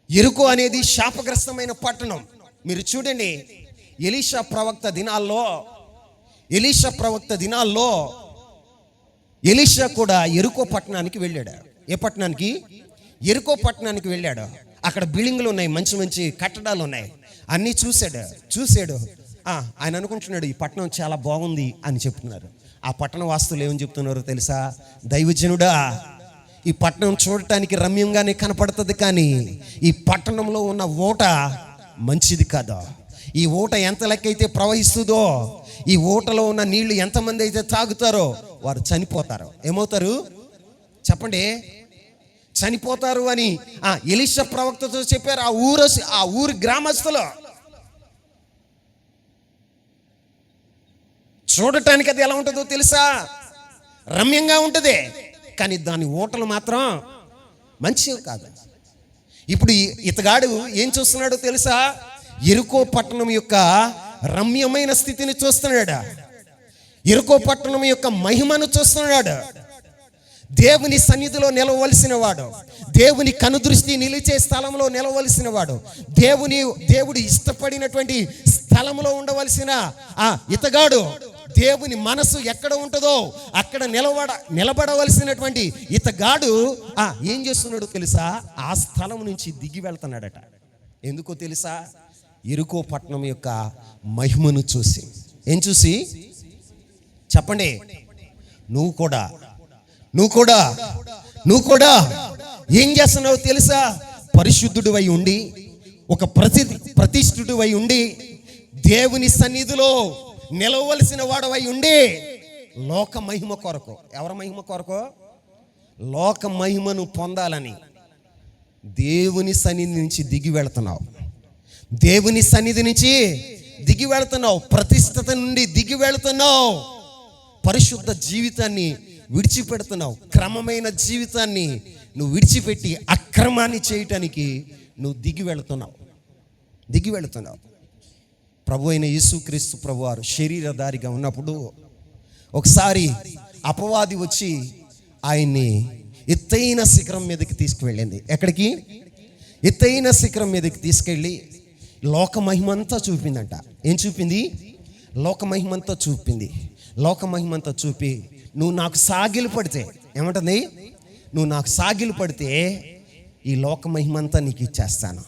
యెరికో అనేది శాపగ్రస్తమైన పట్టణం. మీరు చూడండి, ఎలీషా ప్రవక్త దినాల్లో ఎలీషా కూడా యెరికో పట్టణానికి వెళ్ళాడు. ఏ పట్టణానికి? యెరికో పట్టణానికి వెళ్ళాడు. అక్కడ బిల్డింగ్లు ఉన్నాయి, మంచి మంచి కట్టడాలు ఉన్నాయి. అన్నీ చూశాడు. ఆయన అనుకుంటున్నాడు ఈ పట్టణం చాలా బాగుంది అని చెప్తున్నారు. ఆ పట్టణ వాస్తులు ఏమని చెప్తున్నారో తెలుసా? దైవజనుడా, ఈ పట్టణం చూడటానికి రమ్యంగానే కనపడుతుంది, కానీ ఈ పట్టణంలో ఉన్న ఓట మంచిది కాదా? ఈ ఓట ఎంత లెక్కైతే ప్రవహిస్తుందో, ఈ ఓటలో ఉన్న నీళ్లు ఎంతమంది అయితే తాగుతారో వారు చనిపోతారు. ఏమవుతారు? చెప్పండి. చనిపోతారు అని ఎలీషా ప్రవక్తతో చెప్పారు ఆ ఊరి గ్రామస్తులు. చూడటానికి అది ఎలా ఉంటుందో తెలుసా? రమ్యంగా ఉంటుంది, కానీ దాని ఓటలు మాత్రం మంచివి కాదు. ఇప్పుడు ఇతగాడు ఏం చూస్తున్నాడో తెలుసా? యెరికో పట్టణం యొక్క రమ్యమైన స్థితిని చూస్తున్నాడు. యెరికో పట్టణం యొక్క మహిమను చూస్తున్నాడు. దేవుని సన్నిధిలో నిలవలసిన వాడు, దేవుని కనుదృష్టి నిలిచే స్థలంలో నిలవలసిన వాడు, దేవుడు ఇష్టపడినటువంటి స్థలంలో ఉండవలసిన ఇతగాడు, దేవుని మనసు ఎక్కడ ఉంటుందో అక్కడ నిలబడవలసినటువంటి ఇతగాడు ఏం చేస్తున్నాడు తెలుసా? ఆ స్థలం నుంచి దిగి వెళ్తున్నాడట. ఎందుకో తెలుసా? యెరికో పట్టణం యొక్క మహిమను చూసి. ఏం చూసి? చెప్పండి. నువ్వు కూడా ఏం చేస్తున్నావు తెలుసా? పరిశుద్ధుడివై ఉండి, ఒక ప్రతిష్ఠుడివై ఉండి, దేవుని సన్నిధిలో నిలవలసిన వాడవై ఉండి, లోక మహిమ కొరకు. ఎవరి మహిమ కొరకు? లోక మహిమను పొందాలని దేవుని సన్నిధి నుంచి దిగి వెళుతున్నావు. దేవుని సన్నిధి నుంచి దిగి వెళుతున్నావు. ప్రతిష్టత నుండి దిగి వెళుతున్నావు. పరిశుద్ధ జీవితాన్ని విడిచిపెడుతున్నావు. క్రమమైన జీవితాన్ని నువ్వు విడిచిపెట్టి అక్రమాన్ని చేయటానికి నువ్వు దిగి వెళుతున్నావు. ప్రభు అయిన యేసుక్రీస్తు ప్రభువారు శరీరధారిగా ఉన్నప్పుడు ఒకసారి అపవాది వచ్చి ఆయన్ని ఎత్తైన శిఖరం మీదకి తీసుకువెళ్ళింది. ఎక్కడికి? ఎత్తైన శిఖరం మీదకి తీసుకెళ్ళి లోక మహిమంతా చూపిందంట. ఏం చూపింది? లోక మహిమంతా చూపి నువ్వు నాకు సాగిలు పడితే, ఏమంటుంది? నువ్వు నాకు సాగిలు పడితే ఈ లోక మహిమంతా నీకు ఇచ్చేస్తాను.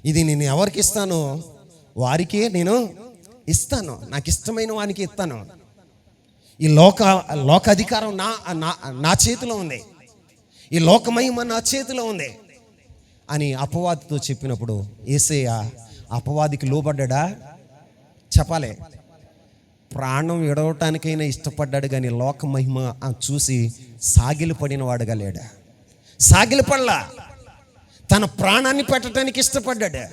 ఇది నేను ఎవరికి ఇస్తాను? వారికే నేను ఇస్తాను. నాకు ఇష్టమైన వానికి ఇస్తాను. ఈ లోక అధికారం నా చేతిలో ఉంది. ఈ లోక మహిమ నా చేతిలో ఉంది అని అపవాదితో చెప్పినప్పుడు యేసయ్య అపవాదికి లోబడ్డా? చెప్పాలి. ప్రాణం విడవటానికైనా ఇష్టపడ్డాడు, కానీ లోక మహిమ చూసి సాగిలపడిన వాడుగా లేడా? సాగిలపడలా, తన ప్రాణాన్ని పెట్టడానికి ఇష్టపడ్డాడు.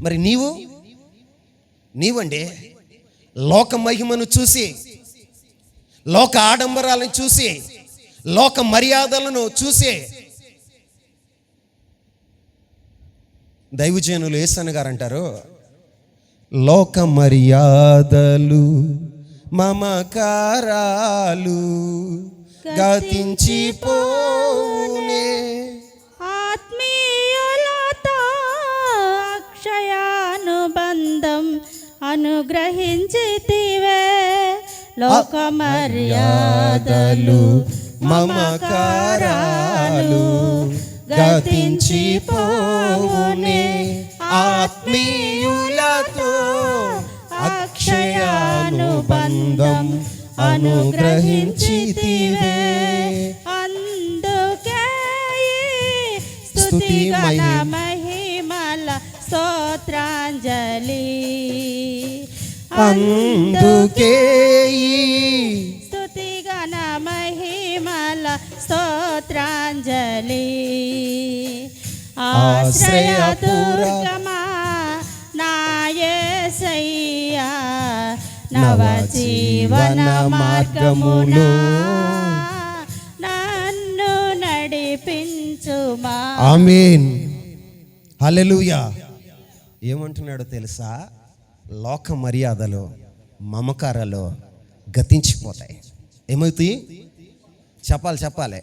మరి నీవండి లోక మహిమను చూసి, లోక ఆడంబరాలను చూసి, లోక మర్యాదలను చూసి దైవజనులు యేసన్న గారు అంటారు, లోక మర్యాదలు మమకారాలు గతించిపోనే, ఆత్మీయులతో అక్షయానుబంధం అనుగ్రహించితివే. లోక మర్యాదలు మమకారాలు గతించిపోనే, ఆత్మీయులతో అక్షయానుబంధం అనుగ్రహించితివే. అందుకే స్తుతి గణ మహిమల స్తోత్రాంజలి, అందుకే స్తుతి గణ మహిమల స్తోత్రాంజలి. ఆశ్రయదుర్గమా నా యేసయ్యా, నవ జీవన మార్గములో నన్ను నడిపించుమా. ఆమేన్, హల్లెలూయా. ఏమంటున్నాడో తెలుసా? లోక మర్యాదలు మమకారాలు గతించిపోతాయి. ఏమవుతాయి? చెప్పాలి.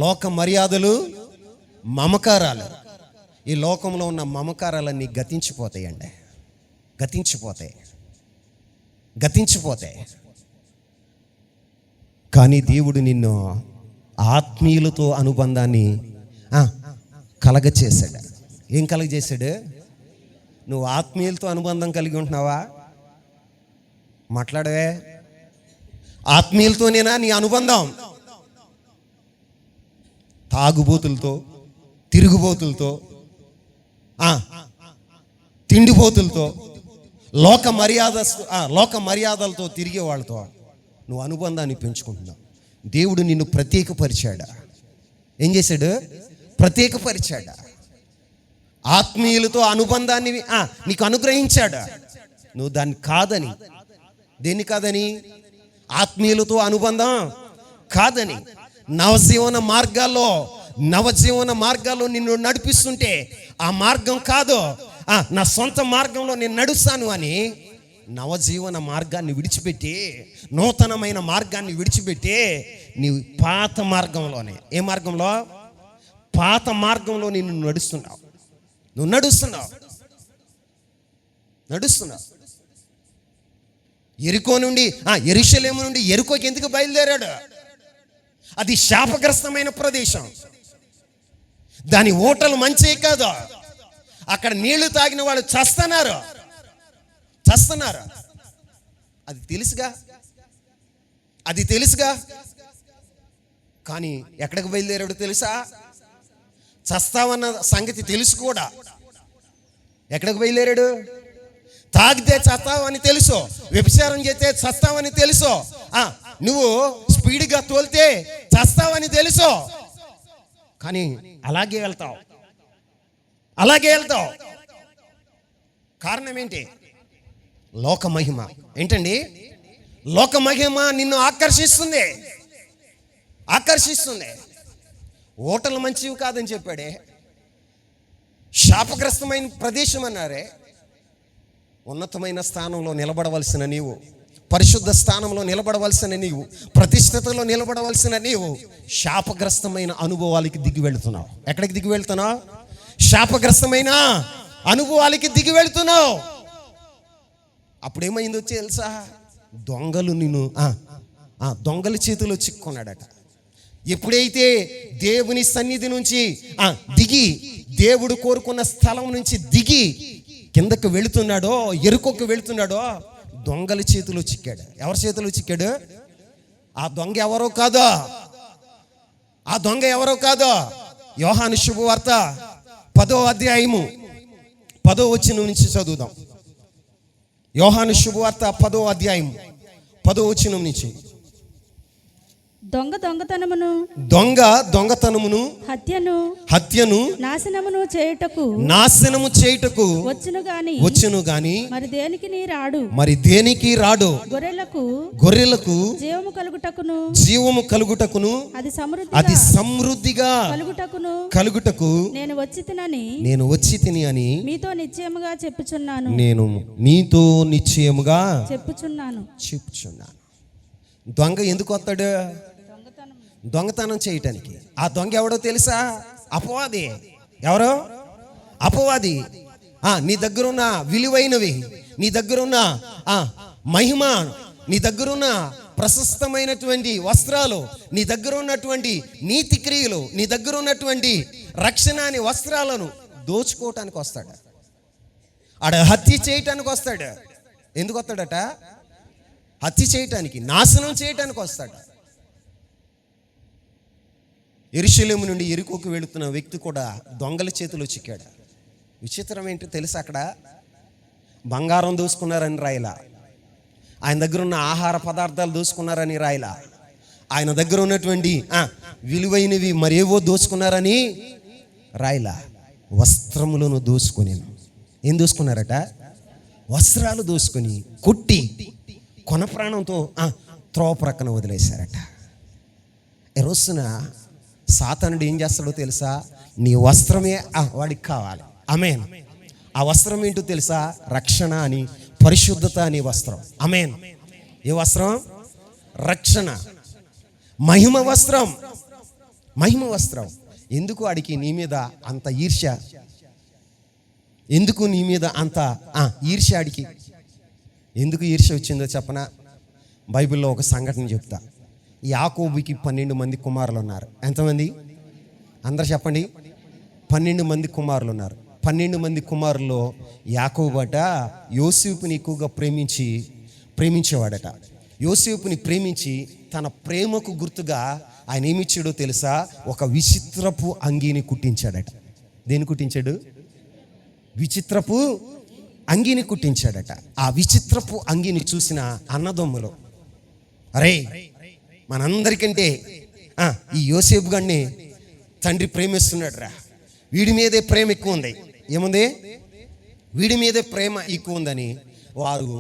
లోక మర్యాదలు మమకారాలు, ఈ లోకంలో ఉన్న మమకారాలన్నీ గతించిపోతాయండి. గతించిపోతాయి. కానీ దేవుడు నిన్ను ఆత్మీయులతో అనుబంధాన్ని కలగచేశాడు. ఏం కలగచేశాడు? నువ్వు ఆత్మీయులతో అనుబంధం కలిగి ఉంటున్నావా? మాట్లాడవే. ఆత్మీయులతోనేనా నీ అనుబంధం? తాగుబోతులతో, తిరుగుబోతులతో, తిండిబోతులతో, లోక మర్యాదలతో తిరిగే వాళ్ళతో నువ్వు అనుబంధాన్ని పెంచుకుంటున్నావు. దేవుడు నిన్ను ప్రత్యేకపరిచాడా? ఏం చేశాడు? ప్రత్యేకపరిచాడా? ఆత్మీయులతో అనుబంధాన్ని నీకు అనుగ్రహించాడా? నువ్వు దాన్ని కాదని, దేన్ని కాదని? ఆత్మీయులతో అనుబంధం కాదని, నవజీవన మార్గాల్లో నిన్ను నడిపిస్తుంటే ఆ మార్గం కాదు, నా సొంత మార్గంలో నేను నడుస్తాను అని నవజీవన మార్గాన్ని విడిచిపెట్టి, నూతనమైన మార్గాన్ని విడిచిపెట్టి నీవు పాత మార్గంలోనే, ఏ మార్గంలో? పాత మార్గంలో నిన్ను నడుస్తున్నావు. నువ్వు నడుస్తున్నావు. యెరూషలేము నుండి యెరికోకి ఎందుకు బయలుదేరాడు? అది శాపగ్రస్తమైన ప్రదేశం. దాని ఓటలు మంచి కాదు. అక్కడ నీళ్లు తాగిన వాళ్ళు చస్తున్నారు. అది తెలుసుగా. కానీ ఎక్కడికి బయలుదేరాడు తెలుసా? చస్తావన్న సంగతి తెలుసు కూడా. ఎక్కడికి బయలుదేరాడు? తాగితే చస్తావని తెలుసు, వ్యభిచారం చేస్తే చస్తావని తెలుసు, నువ్వు స్పీడ్గా తోలితే చస్తావని తెలుసు. కానీ అలాగే వెళ్తావు. కారణం ఏంటి? లోక మహిమ. ఏంటండి? లోక మహిమ నిన్ను ఆకర్షిస్తుంది. ఓటలు మంచివి కాదని చెప్పాడే. శాపగ్రస్తమైన ప్రదేశం అన్నారే. ఉన్నతమైన స్థానంలో నిలబడవలసిన నీవు, పరిశుద్ధ స్థానంలో నిలబడవలసిన నీవు, ప్రతిష్టతలో నిలబడవలసిన నీవు శాపగ్రస్తమైన అనుభవాలకి దిగి వెళుతున్నావు. ఎక్కడికి దిగి వెళ్తున్నావు? శాపగ్రస్తమైన అనుభవాలకి దిగి వెళుతున్నావు. దొంగలు నిన్ను దొంగల చేతిలో చిక్కుకున్నాడట. ఎప్పుడైతే దేవుని సన్నిధి నుంచి దిగి, దేవుడు కోరుకున్న స్థలం నుంచి దిగి కిందకు వెళుతున్నాడో, ఎరుకోకు వెళుతున్నాడో, దొంగల చేతిలో చిక్కాడు. ఎవరి చేతిలో చిక్కాడు? ఆ దొంగ ఎవరో కాదో, ఆ దొంగ ఎవరో కాదో. యోహాను శుభవార్త 10వ అధ్యాయము 10వ వచనం నుంచి చదువుదాం. యోహాను శుభవార్త 10వ అధ్యాయం 10వ వచనం నుంచి. దొంగ దొంగతనమును హత్యను నాశనము చేయుటకు వచ్చును గాని మరి దేనికి రాడు. గొర్రెలకు జీవము కలుగుటకును అది సమృద్ధిగా కలుగుటకు నేను వచ్చి తిని అని మీతో నిశ్చయముగా చెప్పుచున్నాను. నేను నీతో నిశ్చయముగా చెప్పుచున్నాను. దొంగ ఎందుకు వస్తాడు? దొంగతనం చేయటానికి. ఆ దొంగ ఎవడో తెలుసా? అపవాది. ఎవరో? అపవాది. నీ దగ్గరున్న విలువైనవి, నీ దగ్గరున్న మహిమ, నీ దగ్గరున్న ప్రశస్తమైనటువంటి వస్త్రాలు, నీ దగ్గర ఉన్నటువంటి నీతి క్రియలు, నీ దగ్గర ఉన్నటువంటి రక్షణ అనే వస్త్రాలను దోచుకోవటానికి వస్తాడు. ఆడ హత్య చేయటానికి వస్తాడు. ఎందుకు వస్తాడట? హత్య చేయటానికి, నాశనం చేయటానికి వస్తాడు. యెరూషలేము నుండి యెరికోకు వెళుతున్న వ్యక్తి కూడా దొంగల చేతిలో చిక్కాడు. విచిత్రం ఏంటో తెలుసు? అక్కడ బంగారం దోసుకున్నారని రాయలా, ఆయన దగ్గర ఉన్న ఆహార పదార్థాలు దోసుకున్నారని రాయలా, ఆయన దగ్గర ఉన్నటువంటి విలువైనవి మరేవో దోసుకున్నారని రాయలా. వస్త్రములను దోసుకొని, ఏం దోసుకున్నారట? వస్త్రాలు దోసుకొని కొట్టి కొన ప్రాణంతో త్రోవ ప్రక్కన వదిలేశారట. ఈ రోజున సాతానుడు ఏం చేస్తాడో తెలుసా? నీ వస్త్రమే వాడికి కావాలి. ఆమేన్. ఆ వస్త్రం ఏంటో తెలుసా? రక్షణ అని, పరిశుద్ధత అనే వస్త్రం. ఆమేన్. ఏ వస్త్రం? రక్షణ, మహిమ వస్త్రం. మహిమ వస్త్రం. ఎందుకు వాడికి నీ మీద అంత ఈర్ష్య? ఎందుకు నీ మీద అంత ఈర్ష్య? ఆడికి ఎందుకు ఈర్ష్య వచ్చిందో చెప్పనా? బైబిల్లో ఒక సంఘటన చెప్తా. యాకోబుకి 12 మంది కుమారులు ఉన్నారు. ఎంతమంది? అందరు చెప్పండి. 12 మంది కుమారులు ఉన్నారు. 12 మంది కుమారుల్లో యాకోబట యోసేపుని ఎక్కువగా ప్రేమించేవాడట. యోసేపుని ప్రేమించి తన ప్రేమకు గుర్తుగా ఆయన ఏమిచ్చాడో తెలుసా? ఒక విచిత్రపు అంగీని కుట్టించాడట. దేని కుట్టించాడు? విచిత్రపు అంగీని కుట్టించాడట. ఆ విచిత్రపు అంగీని చూసిన అన్నదమ్ములు, అరే మనందరికంటే ఈ యోసేపు గారిని తండ్రి ప్రేమిస్తున్నాడు రా, వీడి మీదే ప్రేమ ఎక్కువ ఉంది. ఏముంది? వీడి మీదే ప్రేమ ఎక్కువ ఉందని వారు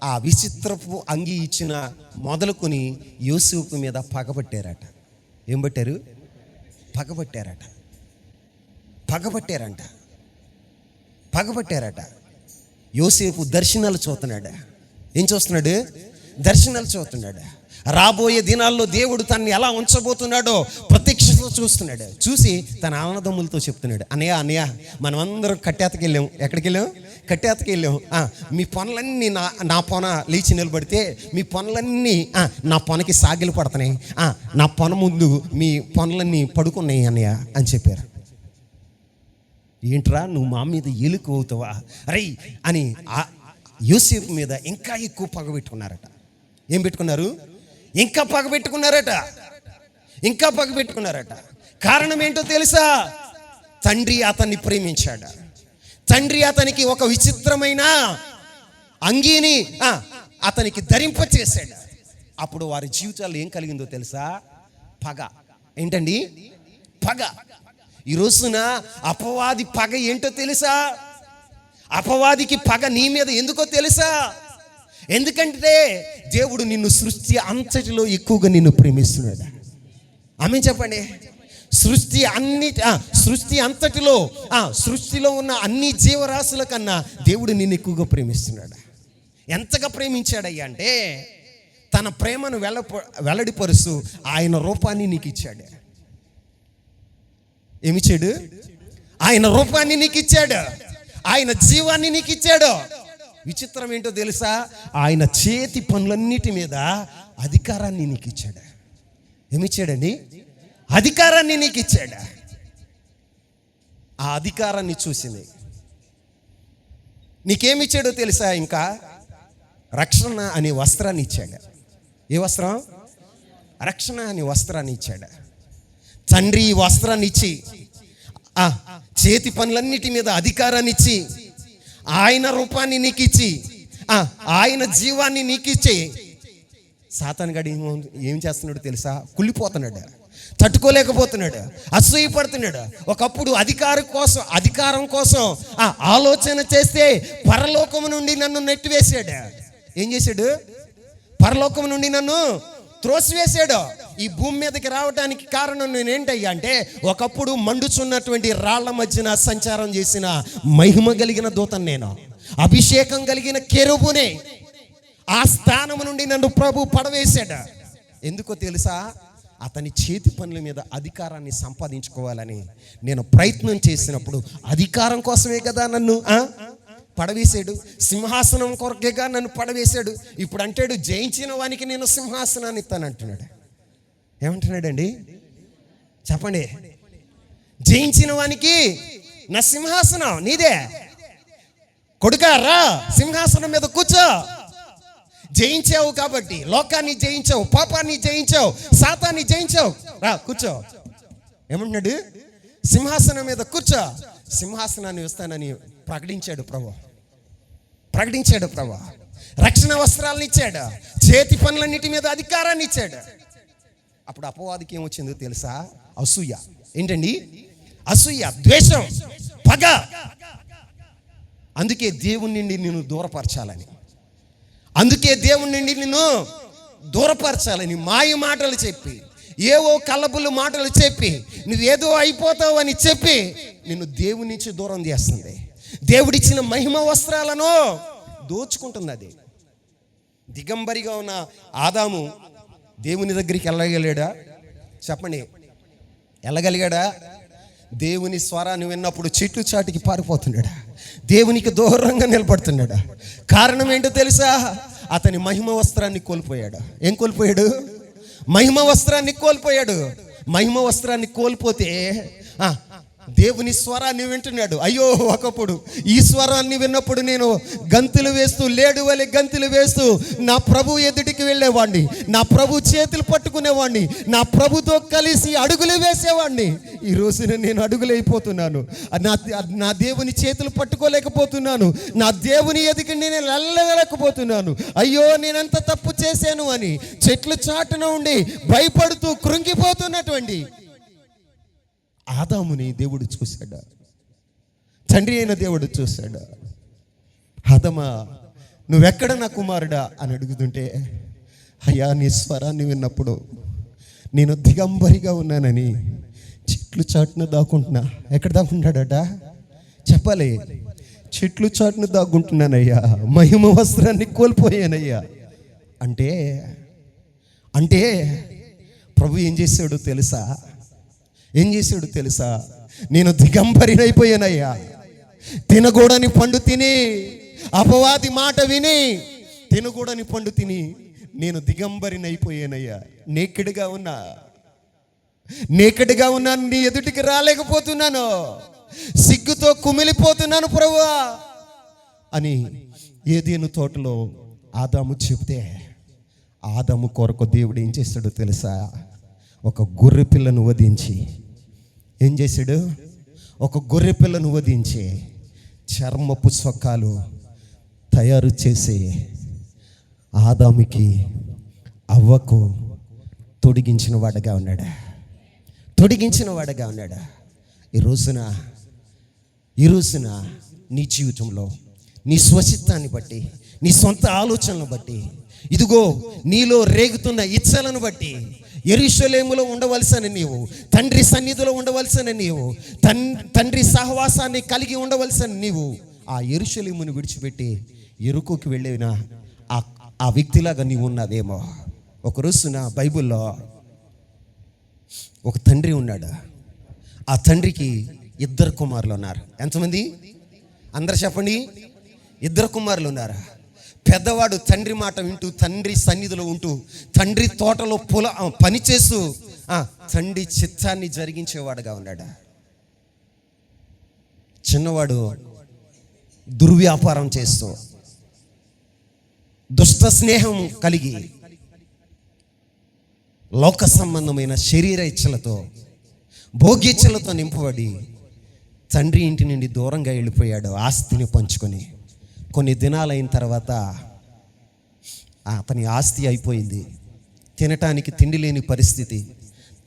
ఆ విచిత్రపు అంగీ ఇచ్చిన మొదలుకొని యోసేపు మీద పగబట్టారట. ఏం పట్టారు? పగబట్టారట. యోసేపు దర్శనాలు చూస్తున్నాడు. ఏం చూస్తున్నాడు? దర్శనాలు చూస్తున్నాడు. రాబోయే దినాల్లో దేవుడు తనని ఎలా ఉంచబోతున్నాడో ప్రత్యక్షతో చూస్తున్నాడు. చూసి తన ఆనందములతో చెప్తున్నాడు, అన్నయ్య మనమందరం కట్టేతకి వెళ్ళాం. ఎక్కడికి వెళ్ళాం? కట్టేతకి వెళ్ళాం. మీ పనులన్నీ నా పొన లేచి నిలబడితే మీ పనులన్నీ నా పొనకి సాగిలు పడుతున్నాయి. నా పొన ముందు మీ పనులన్నీ పడుకున్నాయి అన్నయ్య అని చెప్పారు. ఏంట్రా నువ్వు మా మీద ఎలుకు అవుతావా అరే అని యోసేపు మీద ఇంకా ఎక్కువ పగ పెట్టుకున్నారట. ఏం పెట్టుకున్నారు? ఇంకా పగ పెట్టుకున్నారట. కారణం ఏంటో తెలుసా? తండ్రి అతన్ని ప్రేమించాడు. తండ్రి అతనికి ఒక విచిత్రమైన అంగీని అతనికి ధరింపచేశాడు. అప్పుడు వారి జీవితాల్లో ఏం కలిగిందో తెలుసా? పగ. ఏంటండి? పగ. ఈ రోజున అపవాది పగ ఏంటో తెలుసా? అపవాదికి పగ నీ మీద ఎందుకో తెలుసా? ఎందుకంటే దేవుడు నిన్ను సృష్టి అంతటిలో ఎక్కువగా నిన్ను ప్రేమిస్తున్నాడు. ఆమె చెప్పండి. సృష్టి అంతటిలో సృష్టిలో ఉన్న అన్ని జీవరాశుల కన్నా దేవుడు నిన్ను ఎక్కువగా ప్రేమిస్తున్నాడు. ఎంతగా ప్రేమించాడయ్యా అంటే తన ప్రేమను వెల్లడిపరుస్తూ ఆయన రూపాన్ని నీకు ఇచ్చాడు. ఏమిచ్చాడు? ఆయన రూపాన్ని నీకు ఇచ్చాడు. ఆయన జీవాన్ని నీకు ఇచ్చాడు. విచిత్రం ఏంటో తెలుసా? ఆయన చేతి పనులన్నిటి మీద అధికారాన్ని నీకు ఇచ్చాడు. ఏమిచ్చాడండి? అధికారాన్ని నీకు ఇచ్చాడు. ఆ అధికారాన్ని చూసింది. నీకేమిచ్చాడో తెలుసా? ఇంకా రక్షణ అనే వస్త్రాన్ని ఇచ్చాడు. ఏ వస్త్రం? రక్షణ అనే వస్త్రాన్ని ఇచ్చాడు. తండ్రి ఈ వస్త్రాన్ని ఇచ్చి చేతి పనులన్నిటి మీద అధికారాన్ని ఇచ్చి ఆయన రూపాన్ని నీకు ఇచ్చి ఆయన జీవాన్ని నీకు ఇచ్చి సాతాను గడి ఏం చేస్తున్నాడు తెలుసా? కుళ్ళిపోతున్నాడు, తట్టుకోలేకపోతున్నాడు, అసూయపడుతున్నాడు. ఒకప్పుడు అధికారం కోసం ఆలోచన చేస్తే పరలోకము నుండి నన్ను నెట్టివేశాడు. ఏం చేశాడు? పరలోకము నుండి నన్ను త్రోసివేశాడు. ఈ భూమి మీదకి రావడానికి కారణం నేనేంటయ్యా అంటే, ఒకప్పుడు మండుచున్నటువంటి రాళ్ల మధ్యన సంచారం చేసిన మహిమ కలిగిన దూతను నేను, అభిషేకం కలిగిన కెరూబునే. ఆ స్థానం నుండి నన్ను ప్రభు పడవేశాడు. ఎందుకో తెలుసా? అతని చేతి పనుల మీద అధికారాన్ని సంపాదించుకోవాలని నేను ప్రయత్నం చేసినప్పుడు అధికారం కోసమే కదా నన్ను పడవేశాడు. సింహాసనం కొరకేగా నన్ను పడవేశాడు. ఇప్పుడు అంటాడు, జయించిన వానికి నేను సింహాసనాన్ని ఇస్తానంటున్నాడు. ఏమంటున్నాడండి? చెప్పండి. జయించిన వానికి నా సింహాసనం నీదే. కొడుకా రా, సింహాసనం మీద కూర్చో. జయించావు కాబట్టి, లోకాన్ని జయించావు, పాపాన్ని జయించావు, సాతాన్ని జయించావు, రా కూర్చో. ఏమంటున్నాడు? సింహాసనం మీద కూర్చో. సింహాసనాన్ని ఇస్తానని ప్రకటించాడు ప్రభు. రక్షణ వస్త్రాలను ఇచ్చాడు, చేతి పనులన్నిటి మీద అధికారాన్ని ఇచ్చాడు. అప్పుడు అపవాదికి ఏమొచ్చిందో తెలుసా? అసూయ. ఏంటండి? అసూయ, ద్వేషం, పగ. అందుకే దేవుని నుండి నిన్ను దూరపరచాలని మాయ మాటలు చెప్పి, ఏవో కల్లబుల్లు మాటలు చెప్పి, నువ్వేదో అయిపోతావు అని చెప్పి నిన్ను దేవుని నుంచి దూరం చేస్తుంది. దేవుడిచ్చిన మహిమ వస్త్రాలను దోచుకుంటుంది. అది దిగంబరిగా ఉన్న ఆదాము దేవుని దగ్గరికి వెళ్ళగలిగాడా? చెప్పండి, వెళ్ళగలిగాడా? దేవుని స్వరాన్ని విన్నప్పుడు చెట్లు చాటికి పారిపోతున్నాడా? దేవునికి దూరంగా నిలబడుతున్నాడా? కారణం ఏంటో తెలుసా? అతని మహిమ వస్త్రాన్ని కోల్పోయాడు. ఏం కోల్పోయాడు? మహిమ వస్త్రాన్ని కోల్పోయాడు. మహిమ వస్త్రాన్ని కోల్పోతే దేవుని స్వరాన్ని వింటున్నాడు. అయ్యో, ఒకప్పుడు ఈ స్వరాన్ని విన్నప్పుడు నేను గంతులు వేస్తూ, లేడు వలె గంతులు వేస్తూ నా ప్రభు ఎదుటికి వెళ్ళేవాడిని, నా ప్రభు చేతులు పట్టుకునేవాడిని, నా ప్రభుతో కలిసి అడుగులు వేసేవాడిని. ఈ రోజున నేను అడుగులైపోతున్నాను. నా దేవుని చేతులు పట్టుకోలేకపోతున్నాను. నా దేవుని ఎదుటికి నేను వెళ్ళలేకపోతున్నాను. అయ్యో, నేనెంత తప్పు చేశాను అని చెట్ల చాటున ఉండి భయపడుతూ కృంగిపోతున్నటువంటి ఆదాముని దేవుడు చూశాడు. తండ్రి అయిన దేవుడు చూశాడు. ఆదామా, నువ్వెక్కడ నా కుమారుడా అని అడుగుతుంటే, అయ్యా, నీ స్వరాన్ని విన్నప్పుడు నేను దిగంబరిగా ఉన్నానని చెట్లు చాటున దాక్కుంటున్నా. ఎక్కడ దాక్కుంటాడట? చెప్పాలి. చెట్లు చాటున దాక్కుంటున్నానయ్యా, మహిమ వస్త్రాన్ని కోల్పోయానయ్యా. అంటే ప్రభు ఏం చేశాడో తెలుసా? నేను దిగంబరినైపోయానయ్యా. తినకూడని పండు తిని, అపవాది మాట విని తినకూడని పండు తిని నేను దిగంబరినైపోయానయ్యా. నేకెడ్గా ఉన్నాను, నీ ఎదుటికి రాలేకపోతున్నాను, సిగ్గుతో కుమిలిపోతున్నాను ప్రభువా అని ఏదెను తోటలో ఆదాము చెబితే, ఆదాము కొరకు దేవుడు ఏం చేశాడో తెలుసా? ఒక గొర్రె పిల్లను వధించి, ఏం చేశాడు? ఒక గొర్రె పిల్లను వధించి చర్మపు సొక్కాలు తయారు చేసి ఆదాముకి, అవ్వకు తొడిగించిన వాడుగా ఉన్నాడు. ఈ రోజున నీ జీవితంలో నీ స్వచిత్తాన్ని బట్టి, నీ సొంత ఆలోచనలను బట్టి, ఇదిగో నీలో రేగుతున్న ఇచ్చలను బట్టి, యెరూషలేములో ఉండవలసిన నీవు, తండ్రి సన్నిధిలో ఉండవలసిన నీవు, తండ్రి సహవాసాన్ని కలిగి ఉండవలసిన నీవు ఆ యెరూషలేమును విడిచిపెట్టి యెరికోకి వెళ్ళిన ఆ వ్యక్తిలాగా నీవు ఉన్నావేమో. ఒక రోజున బైబిల్లో ఒక తండ్రి ఉన్నాడు. ఆ తండ్రికి 2 కుమారులు ఉన్నారు. ఎంతమంది? అందరు చెప్పండి. 2 కుమారులు ఉన్నారు. పెద్దవాడు తండ్రి మాట వింటూ, తండ్రి సన్నిధిలో ఉంటూ, తండ్రి తోటలో పనిచేస్తూ తండ్రి చిత్తాన్ని జరిగించేవాడుగా ఉన్నాడు. చిన్నవాడు దుర్వ్యాపారం చేస్తూ, దుష్ట స్నేహం కలిగి, లోక సంబంధమైన శరీర ఇచ్చలతో, భోగ్యచ్చలతో నింపబడి తండ్రి ఇంటి నుండి దూరంగా వెళ్ళిపోయాడు ఆస్తిని పంచుకొని. కొన్ని దినాలైన తర్వాత అతని ఆస్తి అయిపోయింది. తినటానికి తిండి లేని పరిస్థితి,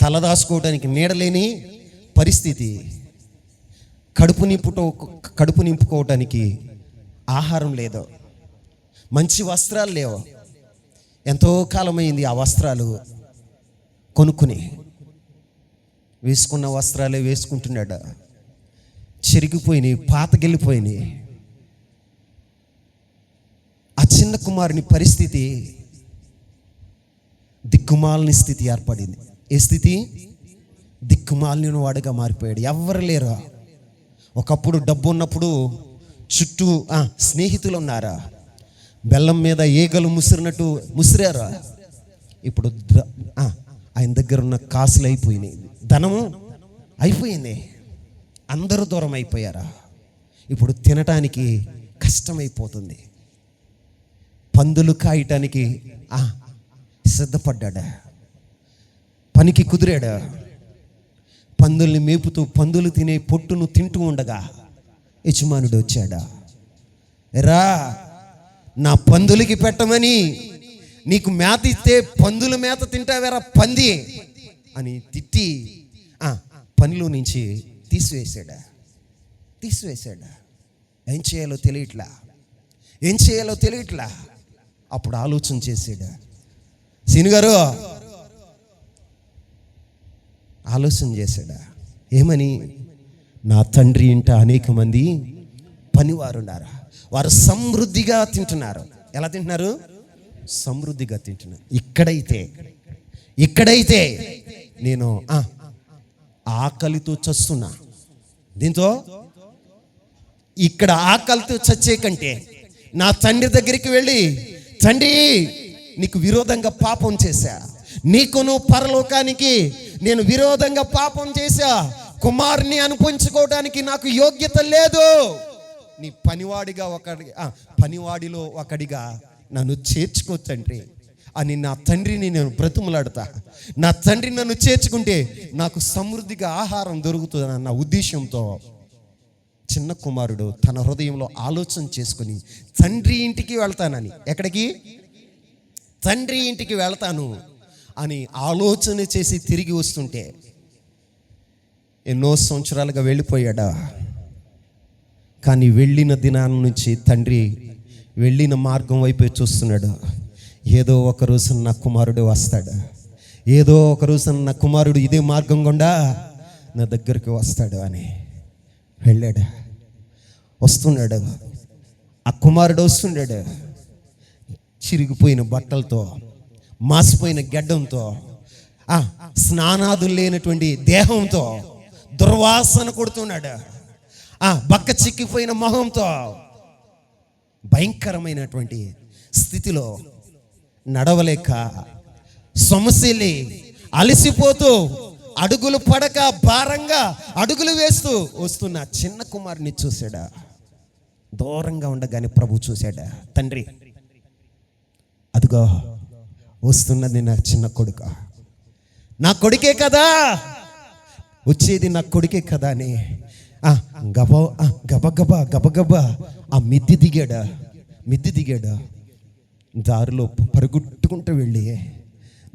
తలదాచుకోవడానికి నీడలేని పరిస్థితి, కడుపు నింపుకోవటానికి ఆహారం లేదు, మంచి వస్త్రాలు లేవు. ఎంతో కాలమైంది ఆ వస్త్రాలు కొనుక్కుని. వేసుకున్న వస్త్రాలే వేసుకుంటున్నాడు. చెరిగిపోయినాయి, పాతకెళ్ళిపోయినాయి. ఆ చిన్న కుమారుని పరిస్థితి దిక్కుమాలిన స్థితి ఏర్పడింది. ఏ స్థితి? దిక్కుమాలిన వాడుగా మారిపోయాడు. ఎవ్వరు లేరు. ఒకప్పుడు డబ్బు ఉన్నప్పుడు చుట్టూ స్నేహితులు ఉన్నారా, బెల్లం మీద ఈగలు ముసిరినట్టు ముసిరారా. ఇప్పుడు ఆయన దగ్గర ఉన్న కాసులు అయిపోయినాయి, ధనము అయిపోయింది, అందరూ దూరం అయిపోయారా. ఇప్పుడు తినటానికి కష్టమైపోతుంది. పందులు కాయటానికి సిద్ధపడ్డా, పనికి కుదిరాడా. పందుల్ని మేపుతూ పందులు తినే పొట్టును తింటూ ఉండగా యజమానుడు వచ్చాడా, రా నా పందులకి పెట్టమని, నీకు మేత ఇస్తే పందుల మేత తింటావేరా పంది అని తిట్టి పనిలో నుంచి తీసివేశాడా. ఏం చేయాలో తెలియట్లా. అప్పుడు ఆలోచన చేసాడా. సీనుగారు ఆలోచన చేశాడా. ఏమని? నా తండ్రి ఇంట అనేక మంది పనివారు ఉన్నారు, వారు సమృద్ధిగా తింటున్నారు. ఎలా తింటున్నారు? సమృద్ధిగా తింటున్నారు. ఇక్కడైతే నేను ఆకలితో చస్తున్నా. దీంతో ఇక్కడ ఆకలితో చచ్చే కంటే నా తండ్రి దగ్గరికి వెళ్ళి, తండ్రి నీకు విరోధంగా పాపం చేశా, నీకును పరలోకానికి నేను విరోధంగా పాపం చేశా, కుమారుని అనిపించుకోవడానికి నాకు యోగ్యత లేదు, నీ పనివాడిలో ఒకడిగా నన్ను చేర్చుకో తండ్రి అని నా తండ్రిని నేను బ్రతుములాడతా. నా తండ్రి నన్ను చేర్చుకుంటే నాకు సమృద్ధిగా ఆహారం దొరుకుతుందన్న ఉద్దేశంతో చిన్న కుమారుడు తన హృదయంలో ఆలోచన చేసుకుని తండ్రి ఇంటికి వెళ్తానని, ఎక్కడికి? తండ్రి ఇంటికి వెళ్తాను అని ఆలోచన చేసి తిరిగి వస్తుంటే ఎన్నో సంవత్సరాలుగా వెళ్ళిపోయాడా. కానీ వెళ్ళిన దినాల నుంచి తండ్రి వెళ్ళిన మార్గం వైపే చూస్తున్నాడు. ఏదో ఒక రోజు నా కుమారుడు వస్తాడు, ఏదో ఒక రోజు నా కుమారుడు ఇదే మార్గం గుండా నా దగ్గరికి వస్తాడు అని వెళ్ళాడు. వస్తున్నాడు, ఆ కుమారుడు వస్తున్నాడు. చిరిగిపోయిన బట్టలతో, మాసిపోయిన గడ్డంతో, స్నానాదులు లేనటువంటి దేహంతో, దుర్వాసన కొడుతున్నాడు. బక్క చిక్కిపోయిన మొహంతో, భయంకరమైనటువంటి స్థితిలో, నడవలేక సొమసిల్లి అలసిపోతూ, అడుగులు పడక భారంగా అడుగులు వేస్తూ వస్తున్న చిన్న కుమారుని చూశాడా. దూరంగా ఉండగానే ప్రభు చూశాడా. తండ్రి, అదిగో వస్తున్నది నా చిన్న కొడుకు, నా కొడుకే కదా, వచ్చేది నా కొడుకే కదా అని గబగబా ఆ మిద్ది దిగాడా. దారిలో పరుగుట్టుకుంటూ వెళ్ళి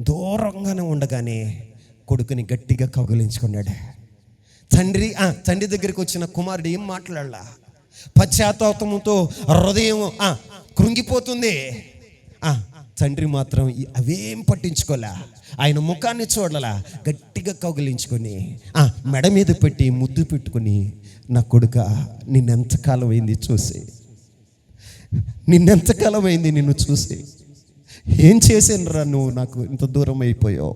దూరంగానే ఉండగానే కొడుకుని గట్టిగా కౌగిలించుకున్నాడు. తండ్రి దగ్గరికి వచ్చిన కుమారుడు ఏం మాట్లాడలా. పశ్చాత్తాపంతో హృదయం కృంగిపోతుంది. తండ్రి మాత్రం అవేం పట్టించుకోలే. ఆయన ముఖాన్ని చూడలా, గట్టిగా కౌగిలించుకొని మెడ మీద పెట్టి ముద్దు పెట్టుకుని, నా కొడుక నిన్నెంతకాలం అయింది చూసి, నిన్నెంతకాలం అయింది నిన్ను చూసి, ఏం చేసానురా నువ్వు నాకు ఇంత దూరం అయిపోయావు,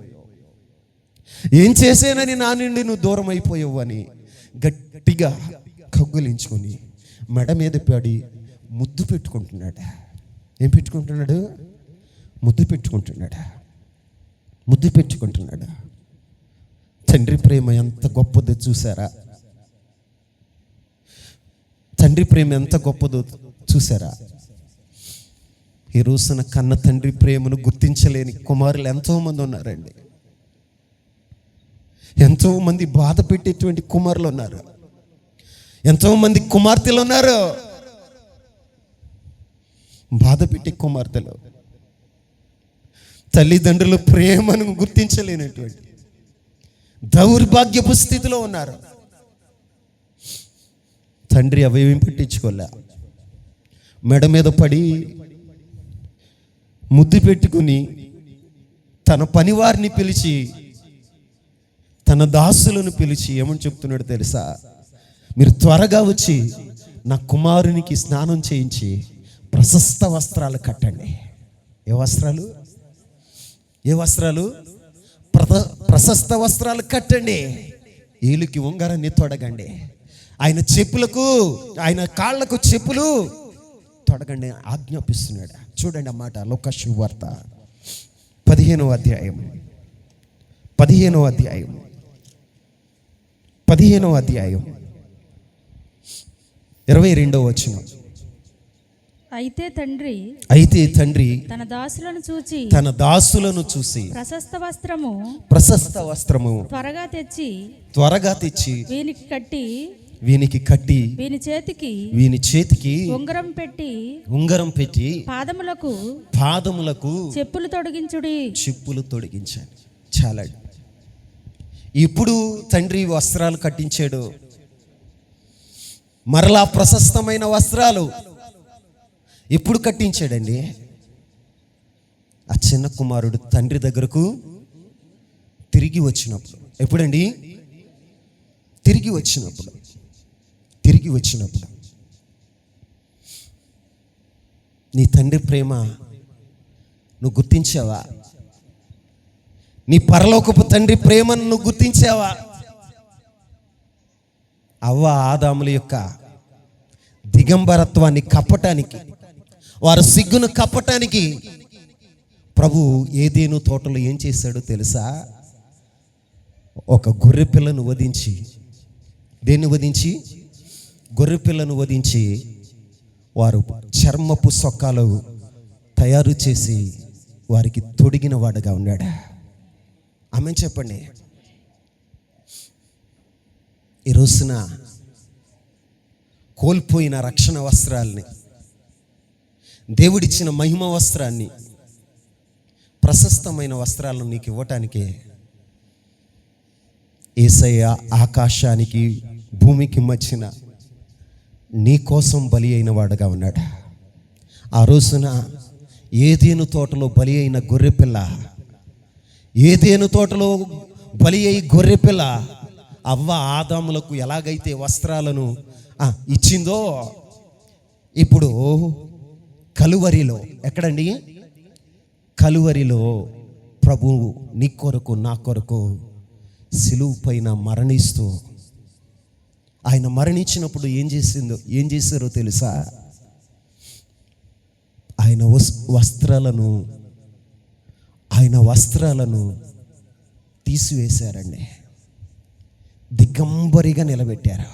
ఏం చేసానని నా నుండి నువ్వు దూరం అయిపోయావు అని గట్టిగా కౌగిలించుకొని మెడ మీద పడి ముద్దు పెట్టుకుంటున్నాడు. ఏం పెట్టుకుంటున్నాడు? ముద్దు పెట్టుకుంటున్నాడు. తండ్రి ప్రేమ ఎంత గొప్పదో చూసారా? తండ్రి ప్రేమ ఎంత గొప్పదో చూసారా? ఈ రోజున కన్న తండ్రి ప్రేమను గుర్తించలేని కుమారులు ఎంతోమంది ఉన్నారండి. ఎంతోమంది బాధ పెట్టేటువంటి కుమారులు ఉన్నారు, ఎంతోమంది కుమార్తెలు ఉన్నారు, బాధ పెట్టే కుమార్తెలు. తల్లిదండ్రుల ప్రేమను గుర్తించలేనటువంటి దౌర్భాగ్యపు స్థితిలో ఉన్నారు. తండ్రి అవేమీ పట్టించుకోలే, మెడ మీద పడి ముద్దు పెట్టుకుని తన పనివారిని పిలిచి, తన దాసులను పిలిచి ఏమని చెప్తున్నాడు తెలుసా? మీరు త్వరగా వచ్చి నా కుమారునికి స్నానం చేయించి ప్రశస్త వస్త్రాలు కట్టండి. ఏ వస్త్రాలు? ఏ వస్త్రాలు? ప్రశస్త వస్త్రాలు కట్టండి. ఏలుకి ఉంగరాన్ని తొడగండి. ఆయన చెప్పులకు, ఆయన కాళ్ళకు చెప్పులు తొడగండి ఆజ్ఞాపిస్తున్నాడు. చూడండి అన్నమాట. లూకా శుభవార్త 15వ అధ్యాయం 22వ వచనం. అయితే తండ్రి తన దాసులను చూచి ప్రశస్త వస్త్రము త్వరగా తెచ్చి వీనికి కట్టి వీని చేతికి ఉంగరం పెట్టి పాదములకు చెప్పులు తొడిగించాడు. చాలా. ఇప్పుడు తండ్రి వస్త్రాలు కట్టించాడు. మరలా ప్రశస్తమైన వస్త్రాలు ఎప్పుడు కట్టించాడండి? ఆ చిన్న కుమారుడు తండ్రి దగ్గరకు తిరిగి వచ్చినప్పుడు. ఎప్పుడండి? తిరిగి వచ్చినప్పుడు. నీ తండ్రి ప్రేమ నువ్వు గుర్తించావా? నీ పరలోకపు తండ్రి ప్రేమను నువ్వు గుర్తించావా? అవ్వ ఆదాముల యొక్క దిగంబరత్వాన్ని కప్పటానికి, వారు సిగ్గును కప్పటానికి ప్రభు ఏదేను తోటలో ఏం చేశాడో తెలుసా? ఒక గొర్రె పిల్లను వధించి, దేన్ని వధించి? గొర్రె పిల్లను వధించి వారు చర్మపు సొక్కాలు తయారు చేసి వారికి తొడిగిన వాడుగా ఉన్నాడు. ఆమె చెప్పండి. ఈ రోజున కోల్పోయిన రక్షణ వస్త్రాల్ని, దేవుడిచ్చిన మహిమ వస్త్రాన్ని, ప్రశస్తమైన వస్త్రాలను నీకు ఇవ్వటానికి యేసయ్య ఆకాశానికి భూమికి మధ్యన నీ కోసం బలి అయిన వాడుగా ఉన్నాడు. ఆ రోజున ఏదేను తోటలో బలి అయిన గొర్రెపిల్ల, ఏదేను తోటలో బలి అయి గొర్రెపిల్ల అవ్వ ఆదాములకు ఎలాగైతే వస్త్రాలను ఇచ్చిందో, ఇప్పుడు కలువరిలో, ఎక్కడండి? కలువరిలో ప్రభువు నీ కొరకు నా కొరకు సిలువ పైన మరణిస్తూ, ఆయన మరణించినప్పుడు ఏం చేశారో తెలుసా? ఆయన వస్త్రాలను తీసివేశారండి. దిగంబరిగా నిలబెట్టారు.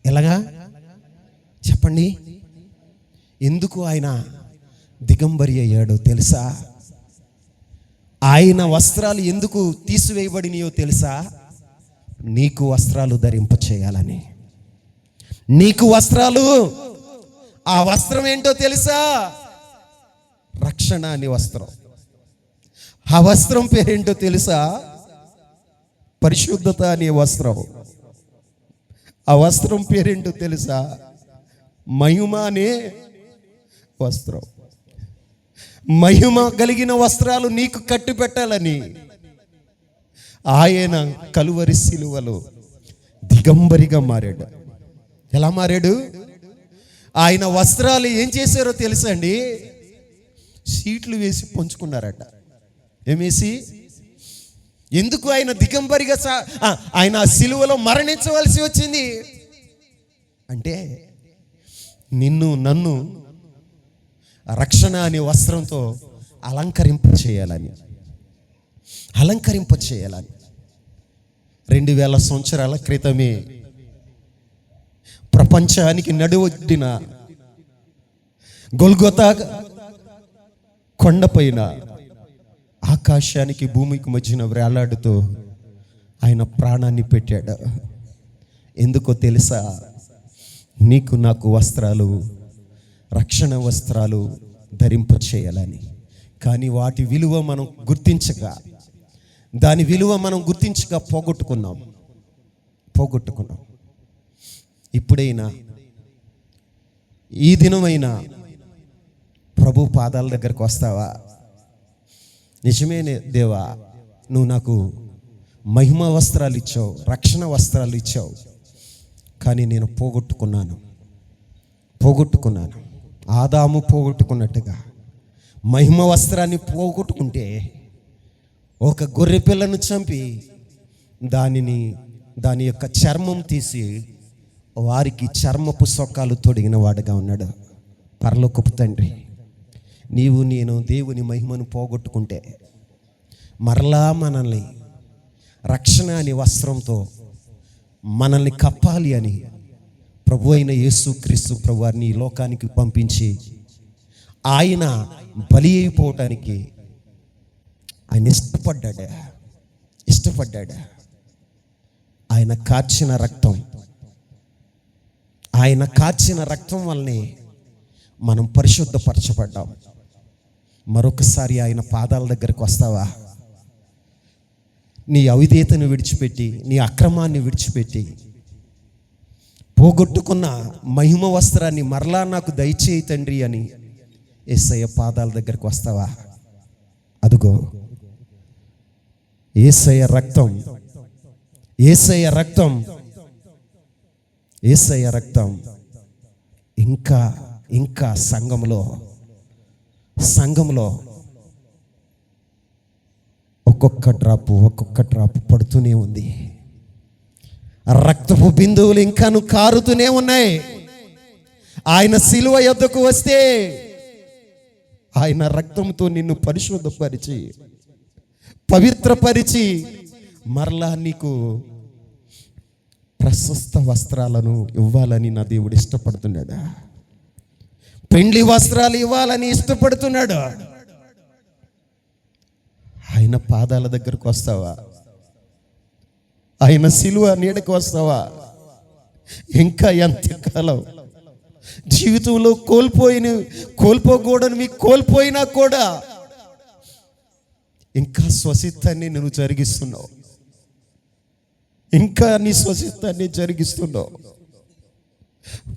ఎలాగా చెప్పండి? ఎందుకు ఆయన దిగంబరి అయ్యాడో తెలుసా? ఆయన వస్త్రాలు ఎందుకు తీసివేయబడినాయో తెలుసా? నీకు వస్త్రాలు ధరింప చేయాలని. నీకు వస్త్రాలు, ఆ వస్త్రం ఏంటో తెలుసా? రక్షణ అనే వస్త్రం. ఆ వస్త్రం పేరేంటో తెలుసా? పరిశుద్ధత అనే వస్త్రం. ఆ వస్త్రం పేరేంటో తెలుసా? మహిమ అనే వస్త్రం. మహిమ కలిగిన వస్త్రాలు నీకు కట్టి పెట్టాలని ఆయన కలువరి సిలువలో దిగంబరిగా మారాడు. ఎలా మారాడు? ఆయన వస్త్రాలు ఏం చేశారో తెలుసా అండి? షీట్లు వేసి పంచుకున్నారట. ఏమేసి? ఎందుకు ఆయన దిగంబరిగా ఆయన సిలువలో మరణించవలసి వచ్చింది అంటే, నిన్ను నన్ను రక్షణ అనే వస్త్రంతో అలంకరింప చేయాలని. 2000 సంవత్సరాల క్రితమే ప్రపంచానికి నడువొడ్డిన గొల్గొతా కొండపైన ఆకాశానికి భూమికి మధ్యన వేలాడుతూ ఆయన ప్రాణాన్ని పెట్టాడు. ఎందుకో తెలుసా? నీకు నాకు వస్త్రాలు, రక్షణ వస్త్రాలు ధరింపచేయాలని. కానీ వాటి విలువ మనం గుర్తించక, దాని విలువ మనం గుర్తించక పోగొట్టుకున్నాం. ఇప్పుడైనా ఈ దినమైనా ప్రభు పాదాల దగ్గరకు వస్తావా? నిజమే దేవా, నువ్వు నాకు మహిమ వస్త్రాలు ఇచ్చావు, రక్షణ వస్త్రాలు ఇచ్చావు, కానీ నేను పోగొట్టుకున్నాను. ఆదాము పోగొట్టుకున్నట్టుగా మహిమ వస్త్రాన్ని పోగొట్టుకుంటే, ఒక గొర్రె పిల్లను చంపి దాని యొక్క చర్మం తీసి వారికి చర్మపు సొక్కాలు తొడిగిన వాడుగా ఉన్నాడు. పరలోకపు తండ్రి, నీవు నేను దేవుని మహిమను పోగొట్టుకుంటే మరలా మనల్ని రక్షణ అనే వస్త్రంతో మనల్ని కప్పాలి అని ప్రభు అయిన యేసుక్రీస్తు ప్రభువారిని ఈ లోకానికి పంపించి ఆయన బలి అయిపోవటానికి ఆయన ఇష్టపడ్డాడు. ఆయన కార్చిన రక్తం వల్లనే మనం పరిశుద్ధపరచబడ్డాం. మరొకసారి ఆయన పాదాల దగ్గరకు వస్తావా? నీ అవిధేయతను విడిచిపెట్టి, నీ అక్రమాన్ని విడిచిపెట్టి, పోగొట్టుకున్న మహిమ వస్త్రాన్ని మరలా నాకు దయచేయి తండ్రి అని యేసయ్య పాదాల దగ్గరకు వస్తావా? అదుగో యేసయ్య రక్తం ఇంకా సంఘంలో ఒక్కొక్క డ్రాప్ పడుతూనే ఉంది. రక్తపు బిందువులు ఇంకాను కారుతూనే ఉన్నాయి. ఆయన శిలువ యొద్దకు వస్తే ఆయన రక్తంతో నిన్ను పరిశుద్ధపరిచి, పవిత్రపరిచి మరలా నీకు ప్రశస్త వస్త్రాలను ఇవ్వాలని నా దేవుడు ఇష్టపడుతున్నాడు. పెండ్లి వస్త్రాలు ఇవ్వాలని ఇష్టపడుతున్నాడు. ఆయన పాదాల దగ్గరకు వస్తావా? ఆయన శిలువ నీడకు వస్తావా? ఇంకా ఎంతకాలం జీవితంలో కోల్పోకూడని కోల్పోయినా కూడా ఇంకా స్వసిత్తాన్ని నువ్వు జరిగిస్తున్నావు. ఇంకా నీ స్వసిత్తాన్ని జరిగిస్తున్నావు.